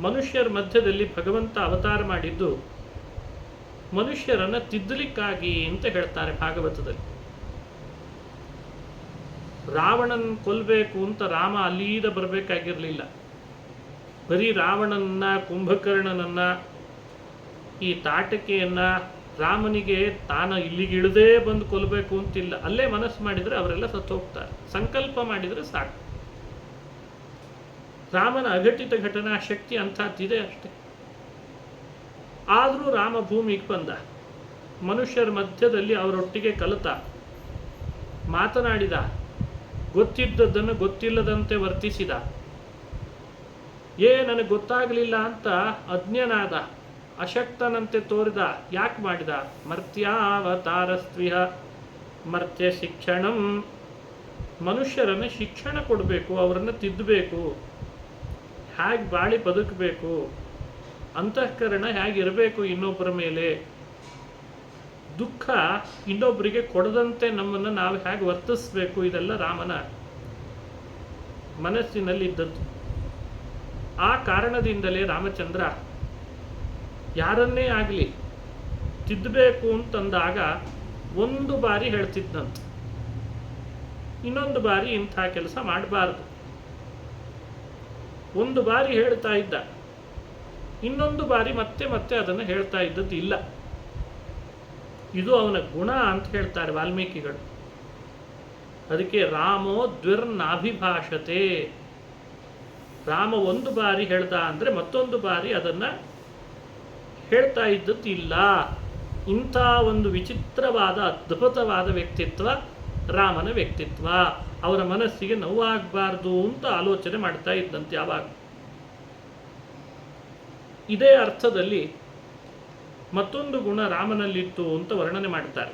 ಮನುಷ್ಯರ ಮಧ್ಯದಲ್ಲಿ ಭಗವಂತ ಅವತಾರ ಮಾಡಿದ್ದು ಮನುಷ್ಯರನ್ನು ತಿದ್ದಲಿಕ್ಕಾಗಿ ಅಂತ ಹೇಳ್ತಾರೆ ಭಾಗವತದಲ್ಲಿ. ರಾವಣನ್ ಕೊಲ್ಲಬೇಕು ಅಂತ ರಾಮ ಅಲ್ಲೀದ ಬರಬೇಕಾಗಿರಲಿಲ್ಲ. ಬರೀ ರಾವಣನನ್ನ, ಕುಂಭಕರ್ಣನನ್ನ, ಈ ತಾಟಕೆಯನ್ನ ರಾಮನಿಗೆ ತಾನು ಇಲ್ಲಿಗೆ ಇಳದೇ ಬಂದು ಕೊಲ್ಲಬೇಕು ಅಂತಿಲ್ಲ. ಅಲ್ಲೇ ಮನಸ್ಸು ಮಾಡಿದರೆ ಅವರೆಲ್ಲ ಸತ್ತು ಹೋಗ್ತಾರೆ. ಸಂಕಲ್ಪ ಮಾಡಿದರೆ ಸಾಕು. ರಾಮನ ಅಘಟಿತ ಘಟನಾ ಶಕ್ತಿ ಅಂಥದ್ದಿದೆ ಅಷ್ಟೆ. ಆದರೂ ರಾಮ ಭೂಮಿಗೆ ಬಂದ, ಮನುಷ್ಯರ ಮಧ್ಯದಲ್ಲಿ ಅವರೊಟ್ಟಿಗೆ ಕಲಿತ, ಮಾತನಾಡಿದ, ಗೊತ್ತಿದ್ದದ್ದನ್ನು ಗೊತ್ತಿಲ್ಲದಂತೆ ವರ್ತಿಸಿದ. ನನಗೆ ಗೊತ್ತಾಗಲಿಲ್ಲ ಅಂತ ಅಜ್ಞನಾದ, ಅಶಕ್ತನಂತೆ ತೋರಿದ. ಯಾಕೆ ಮಾಡಿದ? ಮರ್ತ್ಯಾವತಾರಸ್ತ್ವಿಹ ಮರ್ತ್ಯ ಶಿಕ್ಷಣಂ. ಮನುಷ್ಯರನ್ನು ಶಿಕ್ಷಣ ಕೊಡಬೇಕು, ಅವರನ್ನು ತಿದ್ದಬೇಕು, ಹೇಗೆ ಬಾಳಿ ಬದುಕಬೇಕು, ಅಂತಃಕರಣ ಹೇಗಿರಬೇಕು ಇನ್ನೊಬ್ಬರ ಮೇಲೆ, ದುಃಖ ಇನ್ನೊಬ್ಬರಿಗೆ ಕೊಡದಂತೆ ನಮ್ಮನ್ನು ನಾವು ಹೇಗೆ ವರ್ತಿಸಬೇಕು, ಇದೆಲ್ಲ ರಾಮನ ಮನಸ್ಸಿನಲ್ಲಿದ್ದದ್ದು. ಆ ಕಾರಣದಿಂದಲೇ ರಾಮಚಂದ್ರ ಯಾರನ್ನೇ ಆಗಲಿ ತಿದ್ದಬೇಕು ಅಂತಂದಾಗ ಒಂದು ಬಾರಿ ಹೇಳ್ತಿದ್ದಂತೆ, ಇನ್ನೊಂದು ಬಾರಿ ಇಂಥ ಕೆಲಸ ಮಾಡಬಾರ್ದು. ಒಂದು ಬಾರಿ ಹೇಳ್ತಾ ಇದ್ದ, ಇನ್ನೊಂದು ಬಾರಿ ಮತ್ತೆ ಮತ್ತೆ ಅದನ್ನು ಹೇಳ್ತಾ ಇದ್ದದ್ದು ಇಲ್ಲ. ಇದು ಅವನ ಗುಣ ಅಂತ ಹೇಳ್ತಾರೆ ವಾಲ್ಮೀಕಿಗಳು. ಅದಕ್ಕೆ ರಾಮೋ ದ್ವಿರ್ನಾಭಿಭಾಷತೆ. ರಾಮ ಒಂದು ಬಾರಿ ಹೇಳ್ದ ಅಂದರೆ ಮತ್ತೊಂದು ಬಾರಿ ಅದನ್ನು ಹೇಳ್ತಾ ಇದ್ದದ್ದು ಇಲ್ಲ. ಇಂಥ ಒಂದು ವಿಚಿತ್ರವಾದ, ಅದ್ಭುತವಾದ ವ್ಯಕ್ತಿತ್ವ ರಾಮನ ವ್ಯಕ್ತಿತ್ವ. ಅವರ ಮನಸ್ಸಿಗೆ ನೋವಾಗಬಾರ್ದು ಅಂತ ಆಲೋಚನೆ ಮಾಡ್ತಾ ಇದ್ದಂತೆ ಯಾವಾಗ. ಇದೇ ಅರ್ಥದಲ್ಲಿ ಮತ್ತೊಂದು ಗುಣ ರಾಮನಲ್ಲಿತ್ತು ಅಂತ ವರ್ಣನೆ ಮಾಡ್ತಾರೆ.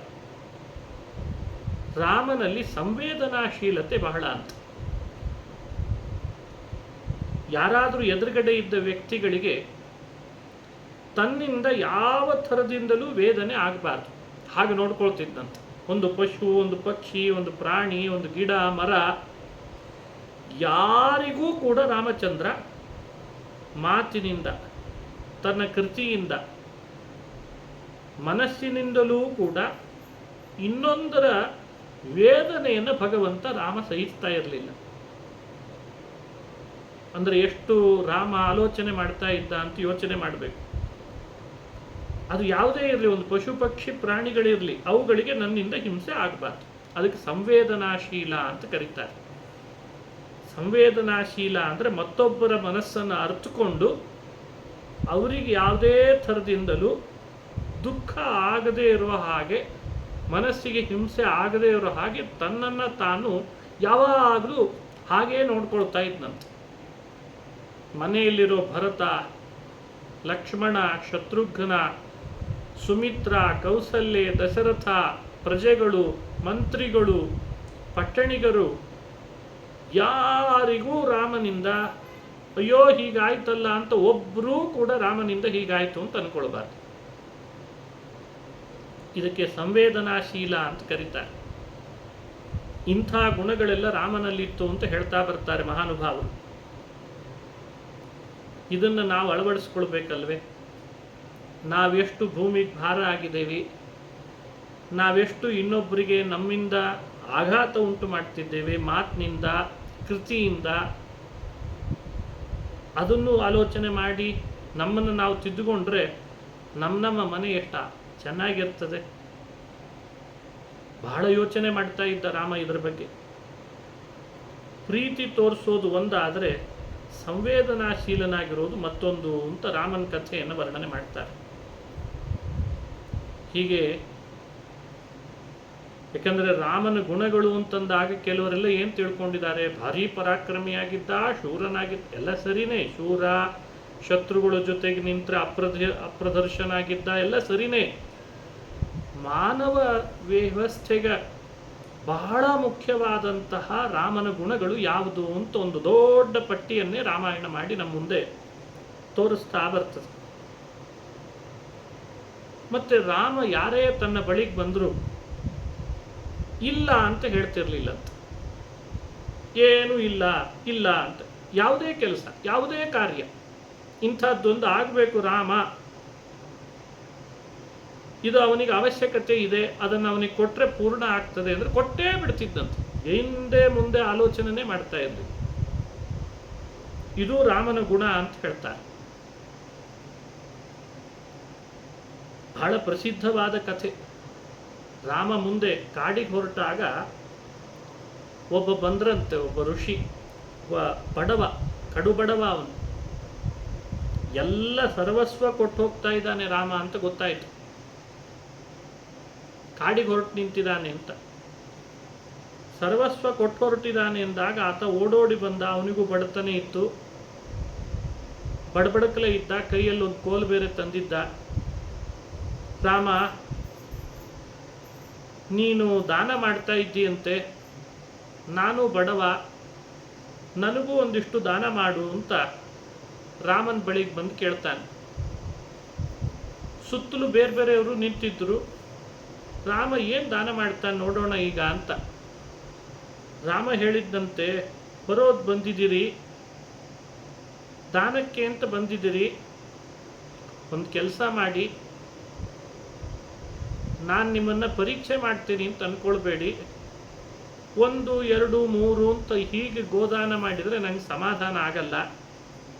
ರಾಮನಲ್ಲಿ ಸಂವೇದನಾಶೀಲತೆ ಬಹಳ ಅಂತ. ಯಾರಾದರೂ ಎದುರುಗಡೆ ಇದ್ದ ವ್ಯಕ್ತಿಗಳಿಗೆ ತನ್ನಿಂದ ಯಾವ ಥರದಿಂದಲೂ ವೇದನೆ ಆಗಬಾರ್ದು, ಹಾಗೆ ನೋಡ್ಕೊಳ್ತಿದ್ದಂತೆ. ಒಂದು ಪಶು, ಒಂದು ಪಕ್ಷಿ, ಒಂದು ಪ್ರಾಣಿ, ಒಂದು ಗಿಡ, ಮರ, ಯಾರಿಗೂ ಕೂಡ ರಾಮಚಂದ್ರ ಮಾತಿನಿಂದ, ತನ್ನ ಕೃತಿಯಿಂದ, ಮನಸ್ಸಿನಿಂದಲೂ ಕೂಡ ಇನ್ನೊಂದರ ವೇದನೆಯನ್ನು ಭಗವಂತ ರಾಮ ಸಹಿಸ್ತಾ ಇರಲಿಲ್ಲ. ಅಂದರೆ ಎಷ್ಟು ರಾಮ ಆಲೋಚನೆ ಮಾಡ್ತಾ ಇದ್ದ ಅಂತ ಯೋಚನೆ ಮಾಡಬೇಕು. ಅದು ಯಾವುದೇ ಇರಲಿ, ಒಂದು ಪಶು ಪಕ್ಷಿ ಪ್ರಾಣಿಗಳಿರಲಿ, ಅವುಗಳಿಗೆ ನನ್ನಿಂದ ಹಿಂಸೆ ಆಗಬಾರ್ದು. ಅದಕ್ಕೆ ಸಂವೇದನಾಶೀಲ ಅಂತ ಕರೀತಾರೆ. ಸಂವೇದನಾಶೀಲ ಅಂದರೆ ಮತ್ತೊಬ್ಬರ ಮನಸ್ಸನ್ನು ಅರ್ಥಕೊಂಡು ಅವರಿಗೆ ಯಾವುದೇ ಥರದಿಂದಲೂ ದುಃಖ ಆಗದೇ ಇರುವ ಹಾಗೆ, ಮನಸ್ಸಿಗೆ ಹಿಂಸೆ ಆಗದೇ ಇರೋ ಹಾಗೆ ತನ್ನನ್ನು ತಾನು ಯಾವಾಗಲೂ ಹಾಗೇ ನೋಡ್ಕೊಳ್ತಾ ಇದ್ದಂತೆ. ಮನೆಯಲ್ಲಿರೋ ಭರತ, ಲಕ್ಷ್ಮಣ, ಶತ್ರುಘ್ನ, ಸುಮಿತ್ರ, ಕೌಸಲ್ಯೆ, ದಶರಥ, ಪ್ರಜೆಗಳು, ಮಂತ್ರಿಗಳು, ಪಟ್ಟಣಿಗರು, ಯಾರಿಗೂ ರಾಮನಿಂದ ಅಯ್ಯೋ ಹೀಗಾಯ್ತಲ್ಲ ಅಂತ ಒಬ್ಬರೂ ಕೂಡ ರಾಮನಿಂದ ಹೀಗಾಯ್ತು ಅಂತ ಅನ್ಕೊಳ್ಬಾರ್ದು. ಇದಕ್ಕೆ ಸಂವೇದನಾಶೀಲ ಅಂತ ಕರೀತಾರೆ. ಇಂಥ ಗುಣಗಳೆಲ್ಲ ರಾಮನಲ್ಲಿತ್ತು ಅಂತ ಹೇಳ್ತಾ ಬರ್ತಾರೆ ಮಹಾನುಭಾವರು. ಇದನ್ನು ನಾವು ಅಳವಡಿಸ್ಕೊಳ್ಬೇಕಲ್ವೇ? ನಾವೆಷ್ಟು ಭೂಮಿಗೆ ಭಾರ ಆಗಿದ್ದೇವೆ, ನಾವೆಷ್ಟು ಇನ್ನೊಬ್ಬರಿಗೆ ನಮ್ಮಿಂದ ಆಘಾತ ಉಂಟು ಮಾಡ್ತಿದ್ದೇವೆ, ಮಾತಿನಿಂದ, ಕೃತಿಯಿಂದ. ಅದನ್ನು ಆಲೋಚನೆ ಮಾಡಿ ನಮ್ಮನ್ನು ನಾವು ತಿದ್ದುಕೊಂಡ್ರೆ ನಮ್ಮ ಮನೆ ಎಷ್ಟು ಚೆನ್ನಾಗಿರ್ತದೆ. ಬಹಳ ಯೋಚನೆ ಮಾಡ್ತಾ ಇದ್ದ ರಾಮ ಇದರ ಬಗ್ಗೆ. ಪ್ರೀತಿ ತೋರಿಸೋದು ಒಂದಾದರೆ ಸಂವೇದನಾಶೀಲನಾಗಿರೋದು ಮತ್ತೊಂದು ಅಂತ ರಾಮನ ಕಥೆಯನ್ನು ವರ್ಣನೆ ಮಾಡ್ತಾರೆ. ಹೀಗೆ ಯಾಕಂದರೆ ರಾಮನ ಗುಣಗಳು ಅಂತಂದಾಗ ಕೆಲವರೆಲ್ಲ ಏನು ತಿಳ್ಕೊಂಡಿದ್ದಾರೆ, ಭಾರೀ ಪರಾಕ್ರಮಿಯಾಗಿದ್ದ, ಶೂರನಾಗಿದ್ದ, ಎಲ್ಲ ಸರಿನೇ, ಶೂರ, ಶತ್ರುಗಳ ಜೊತೆಗೆ ನಿಂತರೆ ಅಪ್ರದರ್ಶನಾಗಿದ್ದ, ಎಲ್ಲ ಸರಿನೇ. ಮಾನವ ವ್ಯವಸ್ಥೆಗೆ ಬಹಳ ಮುಖ್ಯವಾದಂತಹ ರಾಮನ ಗುಣಗಳು ಯಾವುದು ಅಂತ ಒಂದು ದೊಡ್ಡ ಪಟ್ಟಿಯನ್ನೇ ರಾಮಾಯಣ ಮಾಡಿ ನಮ್ಮ ಮುಂದೆ ತೋರಿಸ್ತಾ ಬರ್ತದೆ. ಮತ್ತೆ ರಾಮ ಯಾರೇ ತನ್ನ ಬಳಿಗೆ ಬಂದರೂ ಇಲ್ಲ ಅಂತ ಹೇಳ್ತಿರ್ಲಿಲ್ಲ ಅಂತ, ಏನು ಇಲ್ಲ ಇಲ್ಲ ಅಂತ. ಯಾವುದೇ ಕೆಲಸ, ಯಾವುದೇ ಕಾರ್ಯ, ಇಂಥದ್ದೊಂದು ಆಗಬೇಕು ರಾಮ, ಇದು ಅವನಿಗೆ ಅವಶ್ಯಕತೆ ಇದೆ, ಅದನ್ನು ಅವನಿಗೆ ಕೊಟ್ಟರೆ ಪೂರ್ಣ ಆಗ್ತದೆ ಅಂದರೆ ಕೊಟ್ಟೇ ಬಿಡ್ತಿದ್ದಂತೆ. ಹಿಂದೆ ಮುಂದೆ ಆಲೋಚನೆ ಮಾಡ್ತಾ ಇದ್ವಿ. ಇದು ರಾಮನ ಗುಣ ಅಂತ ಹೇಳ್ತಾರೆ. ಬಹಳ ಪ್ರಸಿದ್ಧವಾದ ಕಥೆ. ರಾಮ ಮುಂದೆ ಕಾಡಿಗೆ ಹೊರಟಾಗ ಒಬ್ಬ ಬಂದ್ರಂತೆ, ಒಬ್ಬ ಋಷಿ, ಬಡವ, ಕಡು ಬಡವ. ಅವನು ಎಲ್ಲ ಸರ್ವಸ್ವ ಕೊಟ್ಟು ಹೋಗ್ತಾ ಇದ್ದಾನೆ ರಾಮ ಅಂತ ಗೊತ್ತಾಯಿತು. ಕಾಡಿಗೆ ಹೊರಟು ನಿಂತಿದ್ದಾನೆ ಅಂತ, ಸರ್ವಸ್ವ ಕೊಟ್ಟು ಹೊರಟಿದ್ದಾನೆ ಎಂದಾಗ ಆತ ಓಡೋಡಿ ಬಂದ. ಅವನಿಗೂ ಬಡತನೆ ಇತ್ತು, ಬಡಬಡಕಲೇ ಇದ್ದ, ಕೈಯಲ್ಲಿ ಒಂದು ಕೋಲು ಬೇರೆ ತಂದಿದ್ದ. ರಾಮ, ನೀನು ದಾನ ಮಾಡ್ತಾ ಇದ್ದೀಯಂತೆ, ನಾನು ಬಡವ, ನನಗೂ ಒಂದಿಷ್ಟು ದಾನ ಮಾಡು ಅಂತ ರಾಮನ ಬಳಿಗೆ ಬಂದು ಕೇಳ್ತಾನೆ. ಸುತ್ತಲೂ ಬೇರೆ ಬೇರೆಯವರು ನಿಂತಿದ್ರು. ರಾಮ ಏನು ದಾನ ಮಾಡ್ತಾನೆ ನೋಡೋಣ ಈಗ ಅಂತ. ರಾಮ ಹೇಳಿದ್ದಂತೆ, ಬರೋದು ಬಂದಿದ್ದೀರಿ, ದಾನಕ್ಕೆ ಅಂತ ಬಂದಿದ್ದೀರಿ, ಒಂದು ಕೆಲಸ ಮಾಡಿ, ನಾನು ನಿಮ್ಮನ್ನು ಪರೀಕ್ಷೆ ಮಾಡ್ತೀನಿ ಅಂತ ಅಂದ್ಕೊಳ್ಬೇಡಿ. 1, 2, 3 ಅಂತ ಹೀಗೆ ಗೋದಾನ ಮಾಡಿದರೆ ನಂಗೆ ಸಮಾಧಾನ ಆಗಲ್ಲ.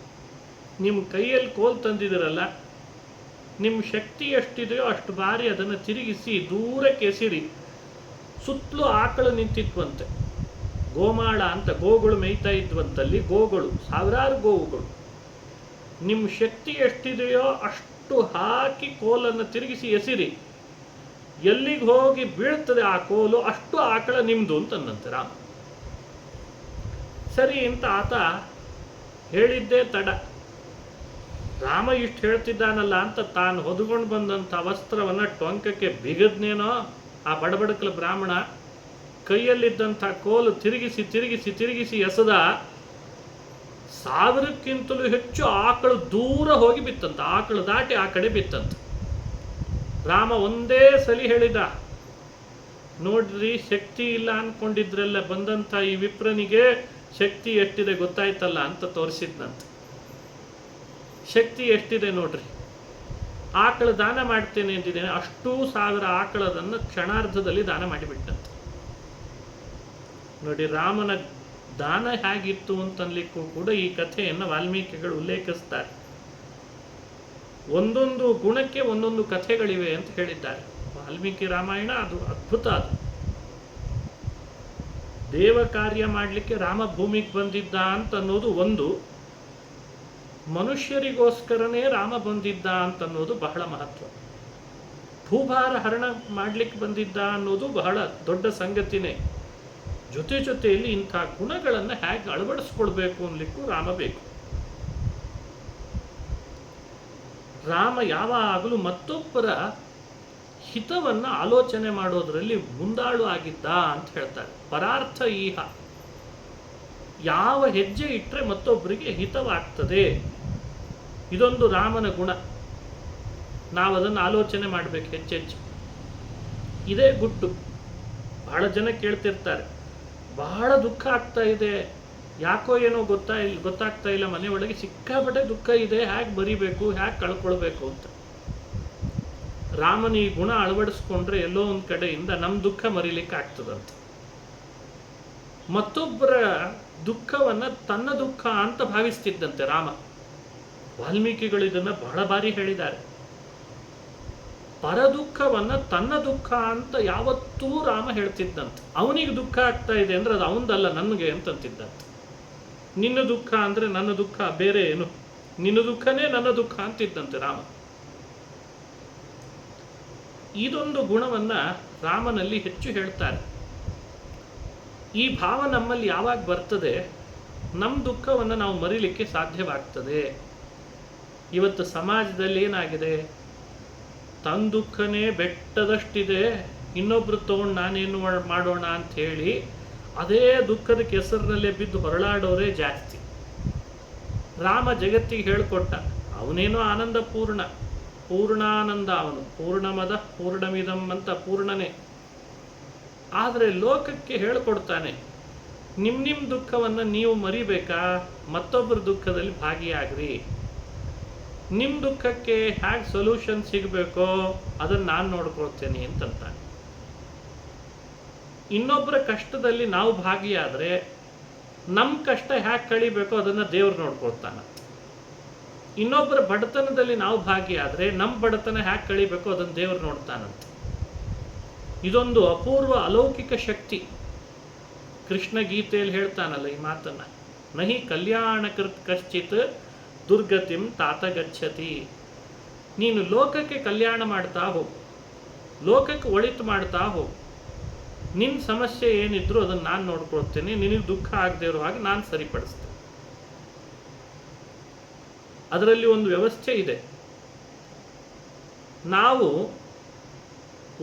ನಿಮ್ಮ ಕೈಯಲ್ಲಿ ಕೋಲ್ ತಂದಿದ್ದೀರಲ್ಲ, ನಿಮ್ಮ ಶಕ್ತಿ ಎಷ್ಟಿದೆಯೋ ಅಷ್ಟು ಬಾರಿ ಅದನ್ನು ತಿರುಗಿಸಿ ದೂರಕ್ಕೆ ಎಸಿರಿ. ಸುತ್ತಲೂ ಆಕಳು ನಿಂತಿದ್ವಂತೆ, ಗೋಮಾಳ ಅಂತ, ಗೋಗಳು ಮೇಯ್ತಾ ಇದ್ವಂತಲ್ಲಿ, ಗೋಗಳು, ಸಾವಿರಾರು ಗೋವುಗಳು. ನಿಮ್ಮ ಶಕ್ತಿ ಎಷ್ಟಿದೆಯೋ ಅಷ್ಟು ಹಾಕಿ ಕೋಲನ್ನು ತಿರುಗಿಸಿ ಎಸಿರಿ. ಎಲ್ಲಿಗೆ ಹೋಗಿ ಬೀಳ್ತದೆ ಆ ಕೋಲು ಅಷ್ಟು ಆಕಳ ನಿಮ್ಮದು ಅಂತಂದಂತೆ ರಾಮ. ಸರಿ ಅಂತ ಆತ ಹೇಳಿದ್ದೇ ತಡ. ರಾಮ ಇಷ್ಟು ಹೇಳ್ತಿದ್ದಾನಲ್ಲ ಅಂತ ತಾನು ಹೊದ್ಕೊಂಡು ಬಂದಂಥ ವಸ್ತ್ರವನ್ನು ಟೊಂಕಕ್ಕೆ ಬಿಗದ್ನೇನೋ ಆ ಬಡಬಡಕಲ ಬ್ರಾಹ್ಮಣ. ಕೈಯಲ್ಲಿದ್ದಂಥ ಕೋಲು ತಿರುಗಿಸಿ ತಿರುಗಿಸಿ ತಿರುಗಿಸಿ ಎಸೆದ. 1000ಕ್ಕಿಂತಲೂ ಹೆಚ್ಚು ಆಕಳು ದೂರ ಹೋಗಿ ಬಿತ್ತಂತ, ಆಕಳು ದಾಟಿ ಆ ಕಡೆ ಬಿತ್ತಂತ. ರಾಮ ಒಂದೇ ಸಲಿ ಹೇಳಿದ, ನೋಡ್ರಿ, ಶಕ್ತಿ ಇಲ್ಲ ಅಂದ್ಕೊಂಡಿದ್ರೆಲ್ಲ ಬಂದಂಥ ಈ ವಿಪ್ರನಿಗೆ ಶಕ್ತಿ ಎಷ್ಟಿದೆ ಗೊತ್ತಾಯ್ತಲ್ಲ ಅಂತ ತೋರಿಸಿದ್ನಂತ. ಶಕ್ತಿ ಎಷ್ಟಿದೆ ನೋಡ್ರಿ, ಆಕಳು ದಾನ ಮಾಡ್ತೇನೆ ಅಂತಿದ್ದೇನೆ, ಅಷ್ಟೂ 1000 ಆಕಳದನ್ನು ಕ್ಷಣಾರ್ಧದಲ್ಲಿ ದಾನ ಮಾಡಿಬಿಟ್ಟಂತೆ. ನೋಡಿ, ರಾಮನ ದಾನ ಹೇಗಿತ್ತು ಅಂತನ್ಲಿಕ್ಕೂ ಕೂಡ ಈ ಕಥೆಯನ್ನು ವಾಲ್ಮೀಕಿಗಳು ಉಲ್ಲೇಖಿಸ್ತಾರೆ. ಒಂದೊಂದು ಗುಣಕ್ಕೆ ಒಂದೊಂದು ಕಥೆಗಳಿವೆ ಅಂತ ಹೇಳಿದ್ದಾರೆ. ವಾಲ್ಮೀಕಿ ರಾಮಾಯಣ ಅದು ಅದ್ಭುತ. ಅದು ದೇವ ಕಾರ್ಯ ಮಾಡಲಿಕ್ಕೆ ರಾಮ ಭೂಮಿಗೆ ಬಂದಿದ್ದ ಅಂತ ಅನ್ನೋದು ಒಂದು, ಮನುಷ್ಯರಿಗೋಸ್ಕರನೇ ರಾಮ ಬಂದಿದ್ದ ಅಂತನ್ನೋದು ಬಹಳ ಮಹತ್ವ. ಭೂಭಾರ ಹರಣ ಮಾಡಲಿಕ್ಕೆ ಬಂದಿದ್ದ ಅನ್ನೋದು ಬಹಳ ದೊಡ್ಡ ಸಂಗತಿನೇ. ಜೊತೆ ಜೊತೆಯಲ್ಲಿ ಇಂಥ ಗುಣಗಳನ್ನು ಹೇಗೆ ಅಳವಡಿಸ್ಕೊಳ್ಬೇಕು ಅನ್ಲಿಕ್ಕೂ ರಾಮ ಬೇಕು. ರಾಮ ಯಾವಾಗಲೂ ಮತ್ತೊಬ್ಬರ ಹಿತವನ್ನು ಆಲೋಚನೆ ಮಾಡೋದರಲ್ಲಿ ಮುಂದಾಳು ಆಗಿದ್ದ ಅಂತ ಹೇಳ್ತಾರೆ. ಪರಾರ್ಥ ಈಹ, ಯಾವ ಹೆಜ್ಜೆ ಇಟ್ಟರೆ ಮತ್ತೊಬ್ಬರಿಗೆ ಹಿತವಾಗ್ತದೆ, ಇದೊಂದು ರಾಮನ ಗುಣ. ನಾವು ಅದನ್ನು ಆಲೋಚನೆ ಮಾಡಬೇಕು ಹೆಚ್ಚೆಚ್ಚು. ಇದೇ ಗುಟ್ಟು. ಬಹಳ ಜನ ಕೇಳ್ತಿರ್ತಾರೆ, ಬಹಳ ದುಃಖ ಆಗ್ತಾ ಇದೆ, ಯಾಕೋ ಏನೋ ಗೊತ್ತಾಗ್ತಾ ಇಲ್ಲ, ಮನೆಯೊಳಗೆ ಸಿಕ್ಕಾಪಟ್ಟೆ ದುಃಖ ಇದೆ, ಹೇಗೆ ಬರಿಬೇಕು, ಹೇಗೆ ಕಳ್ಕೊಳ್ಬೇಕು ಅಂತ. ರಾಮನ ಈ ಗುಣ ಅಳವಡಿಸ್ಕೊಂಡ್ರೆ ಎಲ್ಲೋ ಒಂದು ಕಡೆಯಿಂದ ನಮ್ಮ ದುಃಖ ಮರಿಲಿಕ್ಕೆ ಆಗ್ತದಂತೆ. ಮತ್ತೊಬ್ಬರ ದುಃಖವನ್ನು ತನ್ನ ದುಃಖ ಅಂತ ಭಾವಿಸ್ತಿದ್ದಂತೆ ರಾಮ. ವಾಲ್ಮೀಕಿಗಳು ಇದನ್ನು ಬಹಳ ಬಾರಿ ಹೇಳಿದ್ದಾರೆ. ಪರದುಃಖವನ್ನು ತನ್ನ ದುಃಖ ಅಂತ ಯಾವತ್ತೂ ರಾಮ ಹೇಳ್ತಿದ್ದಂತೆ. ಅವನಿಗೆ ದುಃಖ ಆಗ್ತಾ ಇದೆ ಅಂದರೆ ಅದು ಅವನದಲ್ಲ, ನನಗೆ ಅಂತಂತಿದ್ದಂತೆ. ನಿನ್ನ ದುಃಖ ಅಂದರೆ ನನ್ನ ದುಃಖ ಬೇರೆ ಏನು, ನಿನ್ನ ದುಃಖನೇ ನನ್ನ ದುಃಖ ಅಂತಿದ್ದಂತೆ ರಾಮ. ಇದೊಂದು ಗುಣವನ್ನು ರಾಮನಲ್ಲಿ ಹೆಚ್ಚು ಹೇಳ್ತಾರೆ. ಈ ಭಾವ ನಮ್ಮಲ್ಲಿ ಯಾವಾಗ ಬರ್ತದೆ, ನಮ್ಮ ದುಃಖವನ್ನು ನಾವು ಮರೀಲಿಕ್ಕೆ ಸಾಧ್ಯವಾಗ್ತದೆ. ಇವತ್ತು ಸಮಾಜದಲ್ಲಿ ಏನಾಗಿದೆ, ತನ್ನ ದುಃಖನೇ ಬೆಟ್ಟದಷ್ಟಿದೆ, ಇನ್ನೊಬ್ರು ತಗೊಂಡು ನಾನೇನು ಮಾಡೋಣ ಅಂಥೇಳಿ ಅದೇ ದುಃಖದ ಕೆಸರಿನಲ್ಲೇ ಬಿದ್ದು ಹೊರಳಾಡೋರೇ ಜಾಸ್ತಿ. ರಾಮ ಜಗತ್ತಿಗೆ ಹೇಳಿಕೊಟ್ಟ, ಅವನೇನೋ ಆನಂದ ಪೂರ್ಣಾನಂದ, ಅವನು ಪೂರ್ಣಮದ ಪೂರ್ಣಮಿದಂ ಅಂತ ಪೂರ್ಣನೇ. ಆದರೆ ಲೋಕಕ್ಕೆ ಹೇಳಿಕೊಡ್ತಾನೆ, ನಿಮ್ಮ ದುಃಖವನ್ನು ನೀವು ಮರಿಬೇಕಾ, ಮತ್ತೊಬ್ಬರ ದುಃಖದಲ್ಲಿ ಭಾಗಿಯಾಗ್ರಿ. ನಿಮ್ಮ ದುಃಖಕ್ಕೆ ಹೇಗೆ ಸೊಲ್ಯೂಷನ್ ಸಿಗಬೇಕೋ ಅದನ್ನು ನಾನು ನೋಡ್ಕೊಳ್ತೇನೆ ಅಂತಂತಾನೆ. ಇನ್ನೊಬ್ಬರ ಕಷ್ಟದಲ್ಲಿ ನಾವು ಭಾಗಿಯಾದರೆ ನಮ್ಮ ಕಷ್ಟ ಹೇಗೆ ಕಳಿಬೇಕೋ ಅದನ್ನು ದೇವ್ರು ನೋಡ್ಕೊಳ್ತಾನೆ. ಇನ್ನೊಬ್ಬರ ಬಡತನದಲ್ಲಿ ನಾವು ಭಾಗಿಯಾದರೆ ನಮ್ಮ ಬಡತನ ಹೇಗೆ ಕಳಿಬೇಕೋ ಅದನ್ನು ದೇವ್ರು ನೋಡ್ತಾನಂತೆ. ಇದೊಂದು ಅಪೂರ್ವ ಅಲೌಕಿಕ ಶಕ್ತಿ. ಕೃಷ್ಣ ಗೀತೆಯಲ್ಲಿ ಹೇಳ್ತಾನಲ್ಲ ಈ ಮಾತನ್ನು, ನಹಿ ಕಲ್ಯಾಣಕೃತ್ ಕಶ್ಚಿತ್ ದುರ್ಗತಿಂ ತಾತ ಗಚ್ಚತಿ. ನೀನು ಲೋಕಕ್ಕೆ ಕಲ್ಯಾಣ ಮಾಡ್ತಾ ಹೋಗು, ಲೋಕಕ್ಕೆ ಒಳಿತು ಮಾಡ್ತಾ ಹೋಗು. ನಿನ್ನ ಸಮಸ್ಯೆ ಏನಿದ್ರು ಅದನ್ನು ನಾನು ನೋಡ್ಕೊಳ್ತೇನೆ, ನಿನಗೆ ದುಃಖ ಆಗದೆ ಇರೋ ಹಾಗೆ ನಾನು ಸರಿಪಡಿಸ್ತೇನೆ. ಅದರಲ್ಲಿ ಒಂದು ವ್ಯವಸ್ಥೆ ಇದೆ. ನಾವು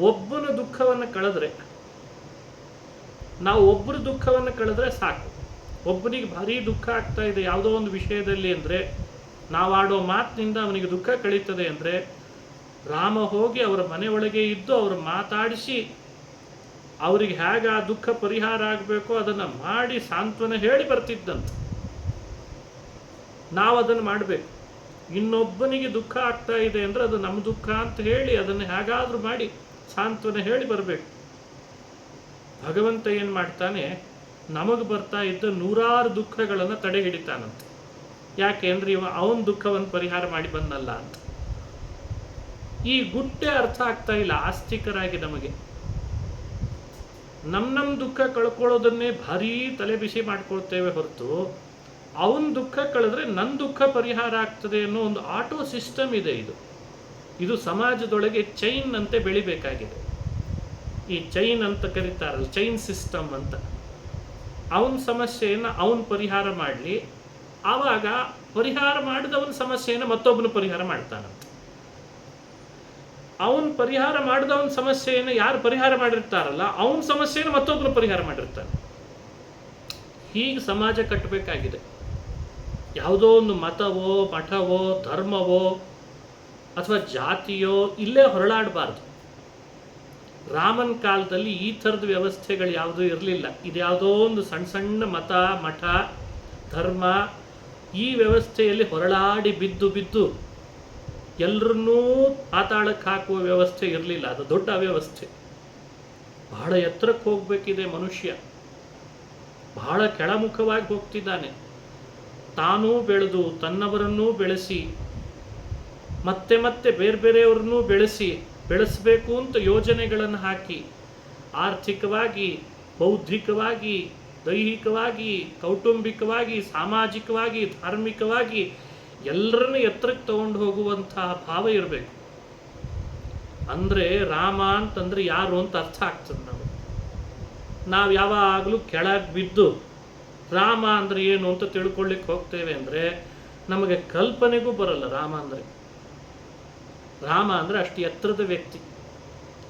ಒಬ್ಬನ ದುಃಖವನ್ನು ಕಳೆದ್ರೆ, ನಾವು ಒಬ್ಬರ ದುಃಖವನ್ನು ಕಳೆದ್ರೆ ಸಾಕು. ಒಬ್ಬನಿಗೆ ಭಾರಿ ದುಃಖ ಆಗ್ತಾ ಇದೆ ಯಾವುದೋ ಒಂದು ವಿಷಯದಲ್ಲಿ ಅಂದರೆ, ನಾವಾಡೋ ಮಾತಿನಿಂದ ಅವನಿಗೆ ದುಃಖ ಕಳೀತದೆ ಅಂದರೆ, ರಾಮ ಹೋಗಿ ಅವರ ಮನೆಯೊಳಗೆ ಇದ್ದು ಅವರು ಮಾತಾಡಿಸಿ ಅವರಿಗೆ ಹೇಗೆ ಆ ದುಃಖ ಪರಿಹಾರ ಆಗಬೇಕೋ ಅದನ್ನು ಮಾಡಿ ಸಾಂತ್ವನ ಹೇಳಿ ಬರ್ತಿದ್ದಂತೆ. ನಾವು ಅದನ್ನು ಮಾಡಬೇಕು. ಇನ್ನೊಬ್ಬನಿಗೆ ದುಃಖ ಆಗ್ತಾ ಇದೆ ಅಂದರೆ ಅದು ನಮ್ಮ ದುಃಖ ಅಂತ ಹೇಳಿ ಅದನ್ನು ಹೇಗಾದರೂ ಮಾಡಿ ಸಾಂತ್ವನ ಹೇಳಿ ಬರಬೇಕು. ಭಗವಂತ ಏನು ಮಾಡ್ತಾನೆ, ನಮಗೆ ಬರ್ತಾ ಇದ್ದ ನೂರಾರು ದುಃಖಗಳನ್ನು ತಡೆ ಹಿಡಿತಾನಂತೆ. ಯಾಕೆ ಅಂದರೆ ಅವನ ದುಃಖವನ್ನು ಪರಿಹಾರ ಮಾಡಿ ಬಂದಲ್ಲ ಅಂತ. ಈ ಗುಟ್ಟೆ ಅರ್ಥ ಆಗ್ತಾ ಇಲ್ಲ ಆಸ್ತಿಕರಾಗಿ ನಮಗೆ. ನಮ್ಮ ದುಃಖ ಕಳ್ಕೊಳ್ಳೋದನ್ನೇ ಭಾರೀ ತಲೆ ಬಿಸಿ ಮಾಡ್ಕೊಳ್ತೇವೆ ಹೊರತು, ಅವನ ದುಃಖ ಕಳೆದ್ರೆ ನನ್ನ ದುಃಖ ಪರಿಹಾರ ಆಗ್ತದೆ ಅನ್ನೋ ಒಂದು ಆಟೋ ಸಿಸ್ಟಮ್ ಇದೆ. ಇದು ಸಮಾಜದೊಳಗೆ ಚೈನ್ ಅಂತೆ ಬೆಳಿಬೇಕಾಗಿದೆ. ಈ ಚೈನ್ ಅಂತ ಕರೀತಾರಲ್ಲ, ಚೈನ್ ಸಿಸ್ಟಮ್ ಅಂತ. ಅವನ ಸಮಸ್ಯೆಯನ್ನು ಅವನು ಪರಿಹಾರ ಮಾಡಲಿ, ಆವಾಗ ಪರಿಹಾರ ಮಾಡಿದವನ ಸಮಸ್ಯೆಯನ್ನು ಮತ್ತೊಬ್ಬನು ಪರಿಹಾರ ಮಾಡ್ತಾನಂತೆ. ಅವನು ಪರಿಹಾರ ಮಾಡಿದವನ ಸಮಸ್ಯೆಯನ್ನು ಯಾರು ಪರಿಹಾರ ಮಾಡಿರ್ತಾರಲ್ಲ ಅವನ ಸಮಸ್ಯೆಯನ್ನು ಮತ್ತೊಬ್ಬನು ಪರಿಹಾರ ಮಾಡಿರ್ತಾನೆ. ಹೀಗೆ ಸಮಾಜ ಕಟ್ಟಬೇಕಾಗಿದೆ. ಯಾವುದೋ ಒಂದು ಮತವೋ ಮಠವೋ ಧರ್ಮವೋ ಅಥವಾ ಜಾತಿಯೋ ಇಲ್ಲೇ ಹೊರಳಾಡಬಾರ್ದು. ರಾಮನ ಕಾಲದಲ್ಲಿ ಈ ಥರದ ವ್ಯವಸ್ಥೆಗಳು ಯಾವುದೂ ಇರಲಿಲ್ಲ. ಇದ್ಯಾವುದೋ ಒಂದು ಸಣ್ಣ ಸಣ್ಣ ಮತ ಮಠ ಧರ್ಮ ಈ ವ್ಯವಸ್ಥೆಯಲ್ಲಿ ಹೊರಳಾಡಿ ಬಿದ್ದು ಎಲ್ಲರನ್ನೂ ಪಾತಾಳಕ್ಕೆ ಹಾಕುವ ವ್ಯವಸ್ಥೆ ಇರಲಿಲ್ಲ. ಅದು ದೊಡ್ಡ ವ್ಯವಸ್ಥೆ. ಬಹಳ ಎತ್ತರಕ್ಕೆ ಹೋಗಬೇಕಿದೆ ಮನುಷ್ಯ, ಬಹಳ ಕೆಳಮುಖವಾಗಿ ಹೋಗ್ತಿದ್ದಾನೆ. ತಾನೂ ಬೆಳೆದು ತನ್ನವರನ್ನೂ ಬೆಳೆಸಿ ಮತ್ತೆ ಬೇರೆ ಬೇರೆಯವ್ರನ್ನೂ ಬೆಳೆಸಬೇಕು ಅಂತ ಯೋಜನೆಗಳನ್ನು ಹಾಕಿ ಆರ್ಥಿಕವಾಗಿ ಬೌದ್ಧಿಕವಾಗಿ ದೈಹಿಕವಾಗಿ ಕೌಟುಂಬಿಕವಾಗಿ ಸಾಮಾಜಿಕವಾಗಿ ಧಾರ್ಮಿಕವಾಗಿ ಎಲ್ಲರನ್ನೂ ಎತ್ತರಕ್ಕೆ ತಗೊಂಡು ಹೋಗುವಂತಹ ಭಾವ ಇರಬೇಕು. ಅಂದರೆ ರಾಮ ಅಂತಂದರೆ ಯಾರು ಅಂತ ಅರ್ಥ ಆಗ್ತದೆ. ನಾವು ಯಾವಾಗಲೂ ಕೆಳಗೆ ಬಿದ್ದು ರಾಮ ಅಂದರೆ ಏನು ಅಂತ ತಿಳ್ಕೊಳ್ಳಿಕ್ಕೆ ಹೋಗ್ತೇವೆ ಅಂದರೆ ನಮಗೆ ಕಲ್ಪನೆಗೂ ಬರಲ್ಲ. ರಾಮ ಅಂದರೆ ಅಷ್ಟು ಎತ್ತರದ ವ್ಯಕ್ತಿ.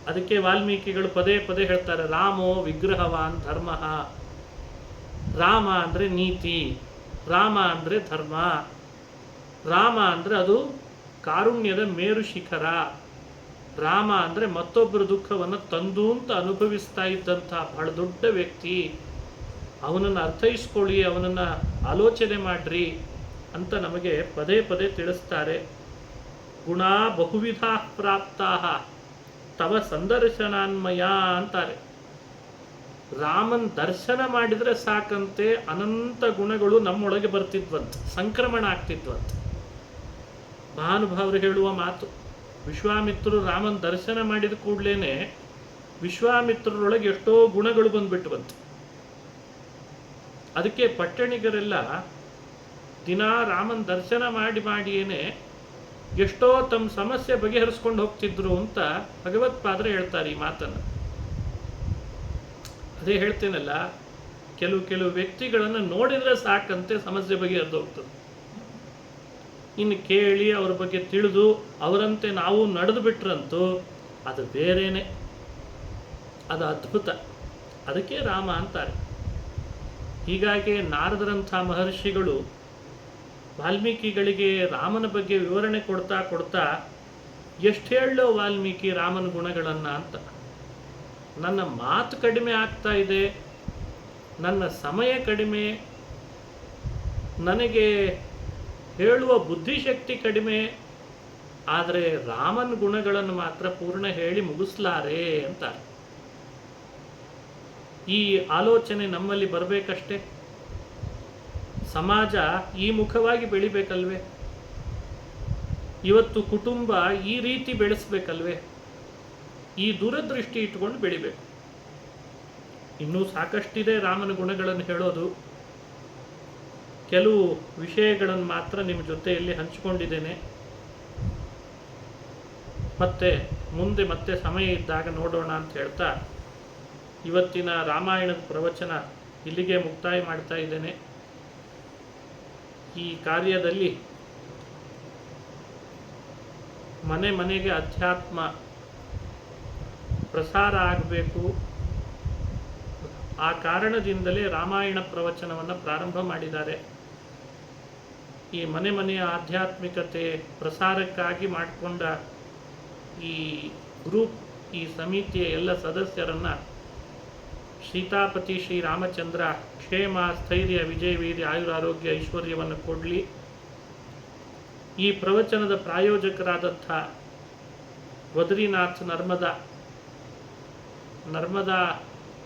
ಅದಕ್ಕೆ ವಾಲ್ಮೀಕಿಗಳು ಪದೇ ಪದೇ ಹೇಳ್ತಾರೆ, ರಾಮೋ ವಿಗ್ರಹವಾನ್ ಧರ್ಮ. ರಾಮ ಅಂದರೆ ನೀತಿ, ರಾಮ ಅಂದರೆ ಧರ್ಮ, ರಾಮ ಅಂದರೆ ಅದು ಕಾರುಣ್ಯದ ಮೇರು ಶಿಖರ. ರಾಮ ಅಂದರೆ ಮತ್ತೊಬ್ಬರ ದುಃಖವನ್ನು ತಂದು ಅಂತ ಅನುಭವಿಸ್ತಾ ಇದ್ದಂಥ ಬಹಳ ದೊಡ್ಡ ವ್ಯಕ್ತಿ. ಅವನನ್ನು ಅರ್ಥೈಸ್ಕೊಳ್ಳಿ, ಅವನನ್ನು ಆಲೋಚನೆ ಮಾಡ್ರಿ ಅಂತ ನಮಗೆ ಪದೇ ಪದೇ ತಿಳಿಸ್ತಾರೆ. ಗುಣ ಬಹುವಿಧ ಪ್ರಾಪ್ತಾ ತವ ಸಂದರ್ಶನಾನ್ಮಯ ಅಂತಾರೆ. ರಾಮನ್ ದರ್ಶನ ಮಾಡಿದರೆ ಸಾಕಂತೆ ಅನಂತ ಗುಣಗಳು ನಮ್ಮೊಳಗೆ ಬರ್ತಿದ್ವಂತೆ, ಸಂಕ್ರಮಣ ಆಗ್ತಿದ್ವಂತೆ. ಮಹಾನುಭಾವರು ಹೇಳುವ ಮಾತು, ವಿಶ್ವಾಮಿತ್ರರು ರಾಮನ ದರ್ಶನ ಮಾಡಿದ ಕೂಡಲೇ ವಿಶ್ವಾಮಿತ್ರರೊಳಗೆ ಎಷ್ಟೋ ಗುಣಗಳು ಬಂದ್ಬಿಟ್ಟುವಂತೆ. ಅದಕ್ಕೆ ಪಟ್ಟಣಿಗರೆಲ್ಲ ದಿನಾ ರಾಮನ ದರ್ಶನ ಮಾಡಿಯೇನೆ ಎಷ್ಟೋ ತಮ್ಮ ಸಮಸ್ಯೆ ಬಗೆಹರಿಸ್ಕೊಂಡು ಹೋಗ್ತಿದ್ರು ಅಂತ ಭಗವತ್ಪಾದರು ಹೇಳ್ತಾರೆ ಈ ಮಾತನ್ನು. ಅದೇ ಹೇಳ್ತೇನಲ್ಲ, ಕೆಲವು ವ್ಯಕ್ತಿಗಳನ್ನು ನೋಡಿದರೆ ಸಾಕಂತೆ ಸಮಸ್ಯೆ ಬಗೆಹರಿದು ಹೋಗ್ತದೆ. ಇನ್ನು ಕೇಳಿ ಅವ್ರ ಬಗ್ಗೆ ತಿಳಿದು ಅವರಂತೆ ನಾವು ನಡೆದು ಬಿಟ್ರಂತೂ ಅದು ಬೇರೆನೆ, ಅದು ಅದ್ಭುತ. ಅದಕ್ಕೆ ರಾಮ ಅಂತಾರೆ. ಹೀಗಾಗಿ ನಾರದರಂಥ ಮಹರ್ಷಿಗಳು ವಾಲ್ಮೀಕಿಗಳಿಗೆ ರಾಮನ ಬಗ್ಗೆ ವಿವರಣೆ ಕೊಡ್ತಾ ಎಷ್ಟು ಹೇಳೋ ವಾಲ್ಮೀಕಿ ರಾಮನ ಗುಣಗಳನ್ನು ಅಂತ. ನನ್ನ ಮಾತು ಕಡಿಮೆ ಆಗ್ತಾ ಇದೆ, ನನ್ನ ಸಮಯ ಕಡಿಮೆ, ನನಗೆ ಹೇಳುವ ಬುದ್ಧಿಶಕ್ತಿ ಕಡಿಮೆ, ಆದರೆ ರಾಮನ ಗುಣಗಳನ್ನು ಮಾತ್ರ ಪೂರ್ಣ ಹೇಳಿ ಮುಗಿಸ್ಲಾರೆ ಅಂತಾರೆ. ಈ ಆಲೋಚನೆ ನಮ್ಮಲ್ಲಿ ಬರಬೇಕಷ್ಟೇ. ಸಮಾಜ ಈ ಮುಖವಾಗಿ ಬೆಳಿಬೇಕಲ್ವೇ? ಇವತ್ತು ಕುಟುಂಬ ಈ ರೀತಿ ಬೆಳೆಸ್ಬೇಕಲ್ವೇ? ಈ ದೂರದೃಷ್ಟಿ ಇಟ್ಕೊಂಡು ಬೆಳಿಬೇಕು. ಇನ್ನೂ ಸಾಕಷ್ಟಿದೆ ರಾಮನ ಗುಣಗಳನ್ನು ಹೇಳೋದು. ಕೆಲವು ವಿಷಯಗಳನ್ನು ಮಾತ್ರ ನಿಮ್ಮ ಜೊತೆಯಲ್ಲಿ ಹಂಚಿಕೊಂಡಿದ್ದೇನೆ. ಮುಂದೆ ಸಮಯ ಇದ್ದಾಗ ನೋಡೋಣ ಅಂತ ಹೇಳ್ತಾ ಇವತ್ತಿನ ರಾಮಾಯಣದ ಪ್ರವಚನ ಇಲ್ಲಿಗೆ ಮುಕ್ತಾಯ ಮಾಡ್ತಾ ಇದ್ದೇನೆ. ಈ ಕಾರ್ಯದಲ್ಲಿ ಮನೆಗೆ ಅಧ್ಯಾತ್ಮ ಪ್ರಸಾರ ಆಗಬೇಕು. ಆ ಕಾರಣದಿಂದಲೇ ರಾಮಾಯಣ ಪ್ರವಚನವನ್ನು ಪ್ರಾರಂಭ ಮಾಡಿದ್ದಾರೆ. ಈ ಮನೆಯ ಆಧ್ಯಾತ್ಮಿಕತೆ ಪ್ರಸಾರಕ್ಕಾಗಿ ಮಾಡಿಕೊಂಡ ಈ ಗ್ರೂಪ್, ಈ ಸಮಿತಿಯ ಎಲ್ಲ ಸದಸ್ಯರನ್ನು ಸೀತಾಪತಿ ಶ್ರೀರಾಮಚಂದ್ರ ಕ್ಷೇಮ, ಸ್ಥೈರ್ಯ, ವಿಜಯ, ವೀರ್ಯ, ಆಯುರಾರೋಗ್ಯ, ಐಶ್ವರ್ಯವನ್ನು ಕೊಡಲಿ. ಈ ಪ್ರವಚನದ ಪ್ರಾಯೋಜಕರಾದಂಥ ಬದ್ರಿನಾಥ್ ನರ್ಮದಾ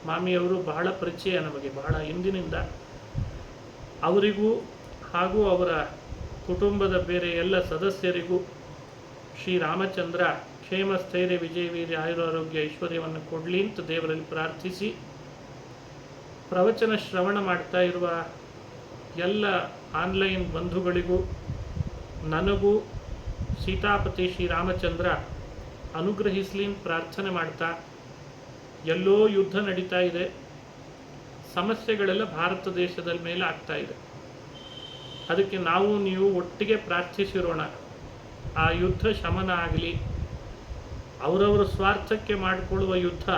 ಮಾಮಿಯವರು ಬಹಳ ಪರಿಚಯ ನಮಗೆ, ಬಹಳ ಹಿಂದಿನಿಂದ. ಅವರಿಗೂ ಹಾಗೂ ಅವರ ಕುಟುಂಬದ ಬೇರೆ ಎಲ್ಲ ಸದಸ್ಯರಿಗೂ ಶ್ರೀರಾಮಚಂದ್ರ ಕ್ಷೇಮ, ಸ್ಥೈರ್ಯ, ವಿಜಯ, ವೀರ್ಯ, ಆಯುರಾರೋಗ್ಯ, ಐಶ್ವರ್ಯವನ್ನು ಕೊಡಲಿ ಅಂತ ದೇವರಲ್ಲಿ ಪ್ರಾರ್ಥಿಸಿ, ಪ್ರವಚನ ಶ್ರವಣ ಮಾಡ್ತಾ ಇರುವ ಎಲ್ಲ ಆನ್ಲೈನ್ ಬಂಧುಗಳಿಗೂ ನನಗೂ ಸೀತಾಪತಿ ಶ್ರೀರಾಮಚಂದ್ರ ಅನುಗ್ರಹಿಸಲಿ ಅಂತ ಪ್ರಾರ್ಥನೆ ಮಾಡ್ತಾ, ಎಲ್ಲೋ ಯುದ್ಧ ನಡೀತಾ ಇದೆ, ಸಮಸ್ಯೆಗಳೆಲ್ಲ ಭಾರತ ದೇಶದ ಮೇಲೆ ಆಗ್ತಾ ಇದೆ. ಅದಕ್ಕೆ ನೀವು ಒಟ್ಟಿಗೆ ಪ್ರಾರ್ಥಿಸಿರೋಣ, ಆ ಯುದ್ಧ ಶಮನ ಆಗಲಿ. ಅವರವರ ಸ್ವಾರ್ಥಕ್ಕೆ ಮಾಡಿಕೊಳ್ಳುವ ಯುದ್ಧ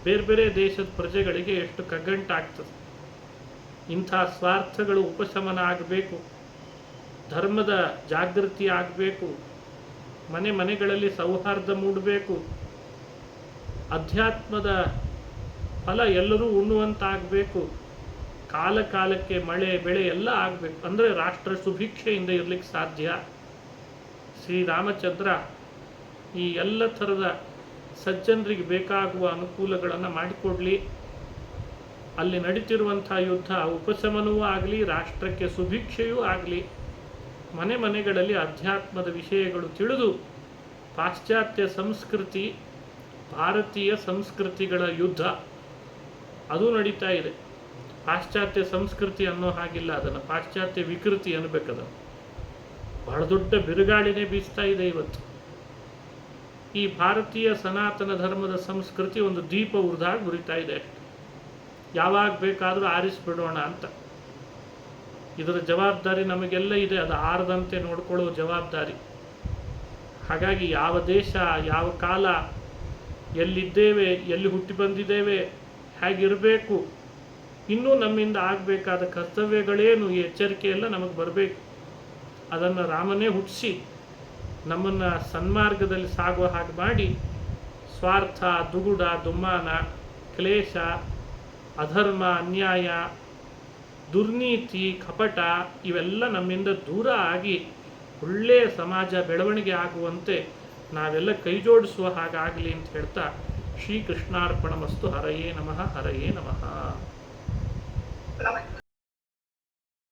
ಬೇರೆ ದೇಶದ ಪ್ರಜೆಗಳಿಗೆ ಎಷ್ಟು ಕಗ್ಗಂಟಾಗ್ತದೆ. ಇಂಥ ಸ್ವಾರ್ಥಗಳು ಉಪಶಮನ ಆಗಬೇಕು, ಧರ್ಮದ ಜಾಗೃತಿ ಆಗಬೇಕು, ಮನೆಗಳಲ್ಲಿ ಸೌಹಾರ್ದ ಮೂಡಬೇಕು, ಅಧ್ಯಾತ್ಮದ ಫಲ ಎಲ್ಲರೂ ಉಣ್ಣುವಂತಾಗಬೇಕು, ಕಾಲಕ್ಕೆ ಮಳೆ ಬೆಳೆ ಎಲ್ಲ ಆಗಬೇಕು. ಅಂದರೆ ರಾಷ್ಟ್ರ ಸುಭಿಕ್ಷೆಯಿಂದ ಇರಲಿಕ್ಕೆ ಸಾಧ್ಯ. ಶ್ರೀರಾಮಚಂದ್ರ ಈ ಎಲ್ಲ ಥರದ ಸಜ್ಜನರಿಗೆ ಬೇಕಾಗುವ ಅನುಕೂಲಗಳನ್ನು ಮಾಡಿಕೊಡಲಿ. ಅಲ್ಲಿ ನಡೀತಿರುವಂಥ ಯುದ್ಧ ಉಪಶಮನವೂ ಆಗಲಿ, ರಾಷ್ಟ್ರಕ್ಕೆ ಸುಭಿಕ್ಷೆಯೂ ಆಗಲಿ. ಮನೆಗಳಲ್ಲಿ ಅಧ್ಯಾತ್ಮದ ವಿಷಯಗಳು ತಿಳಿದು ಪಾಶ್ಚಾತ್ಯ ಸಂಸ್ಕೃತಿ, ಭಾರತೀಯ ಸಂಸ್ಕೃತಿಗಳ ಯುದ್ಧ ಅದು ನಡೀತಾ ಇದೆ. ಪಾಶ್ಚಾತ್ಯ ಸಂಸ್ಕೃತಿ ಅನ್ನೋ ಹಾಗಿಲ್ಲ, ಅದನ್ನು ಪಾಶ್ಚಾತ್ಯ ವಿಕೃತಿ ಅನ್ನಬೇಕದ. ಬಹಳ ದೊಡ್ಡ ಬಿರುಗಾಳಿನೇ ಬೀಸ್ತಾ ಇದೆ ಇವತ್ತು. ಈ ಭಾರತೀಯ ಸನಾತನ ಧರ್ಮದ ಸಂಸ್ಕೃತಿ ಒಂದು ದೀಪ ಉರಿತಾ ಇದೆ. ಯಾವಾಗ ಬೇಕಾದರೂ ಆರಿಸ್ಬಿಡೋಣ ಅಂತ. ಇದರ ಜವಾಬ್ದಾರಿ ನಮಗೆಲ್ಲ ಇದೆ, ಅದು ಆರದಂತೆ ನೋಡ್ಕೊಳ್ಳೋ ಜವಾಬ್ದಾರಿ. ಹಾಗಾಗಿ ಯಾವ ದೇಶ, ಯಾವ ಕಾಲ, ಎಲ್ಲಿದ್ದೇವೆ, ಎಲ್ಲಿ ಹುಟ್ಟಿ ಬಂದಿದ್ದೇವೆ, ಹೇಗಿರಬೇಕು, ಇನ್ನೂ ನಮ್ಮಿಂದ ಆಗಬೇಕಾದ ಕರ್ತವ್ಯಗಳೇನು, ಈ ಎಚ್ಚರಿಕೆಯೆಲ್ಲ ನಮಗೆ ಬರಬೇಕು. ಅದನ್ನು ರಾಮನೇ ಹುಟ್ಟಿಸಿ ನಮ್ಮನ್ನು ಸನ್ಮಾರ್ಗದಲ್ಲಿ ಸಾಗುವ ಹಾಗೆ ಮಾಡಿ, ಸ್ವಾರ್ಥ, ದುಗುಡ, ದುಮ್ಮಾನ, ಕ್ಲೇಶ, ಅಧರ್ಮ, ಅನ್ಯಾಯ, ದುರ್ನೀತಿ, ಕಪಟ ಇವೆಲ್ಲ ನಮ್ಮಿಂದ ದೂರ ಆಗಿ ಒಳ್ಳೆಯ ಸಮಾಜ ಬೆಳವಣಿಗೆ ಆಗುವಂತೆ ನಾವೆಲ್ಲ ಕೈ ಜೋಡಿಸುವ ಹಾಗಾಗಲಿ ಅಂತ ಹೇಳ್ತಾ, ಶ್ರೀಕೃಷ್ಣಾರ್ಪಣಮಸ್ತು. ಹರಯೇ ನಮಃ, ಹರಯೇ ನಮಃ.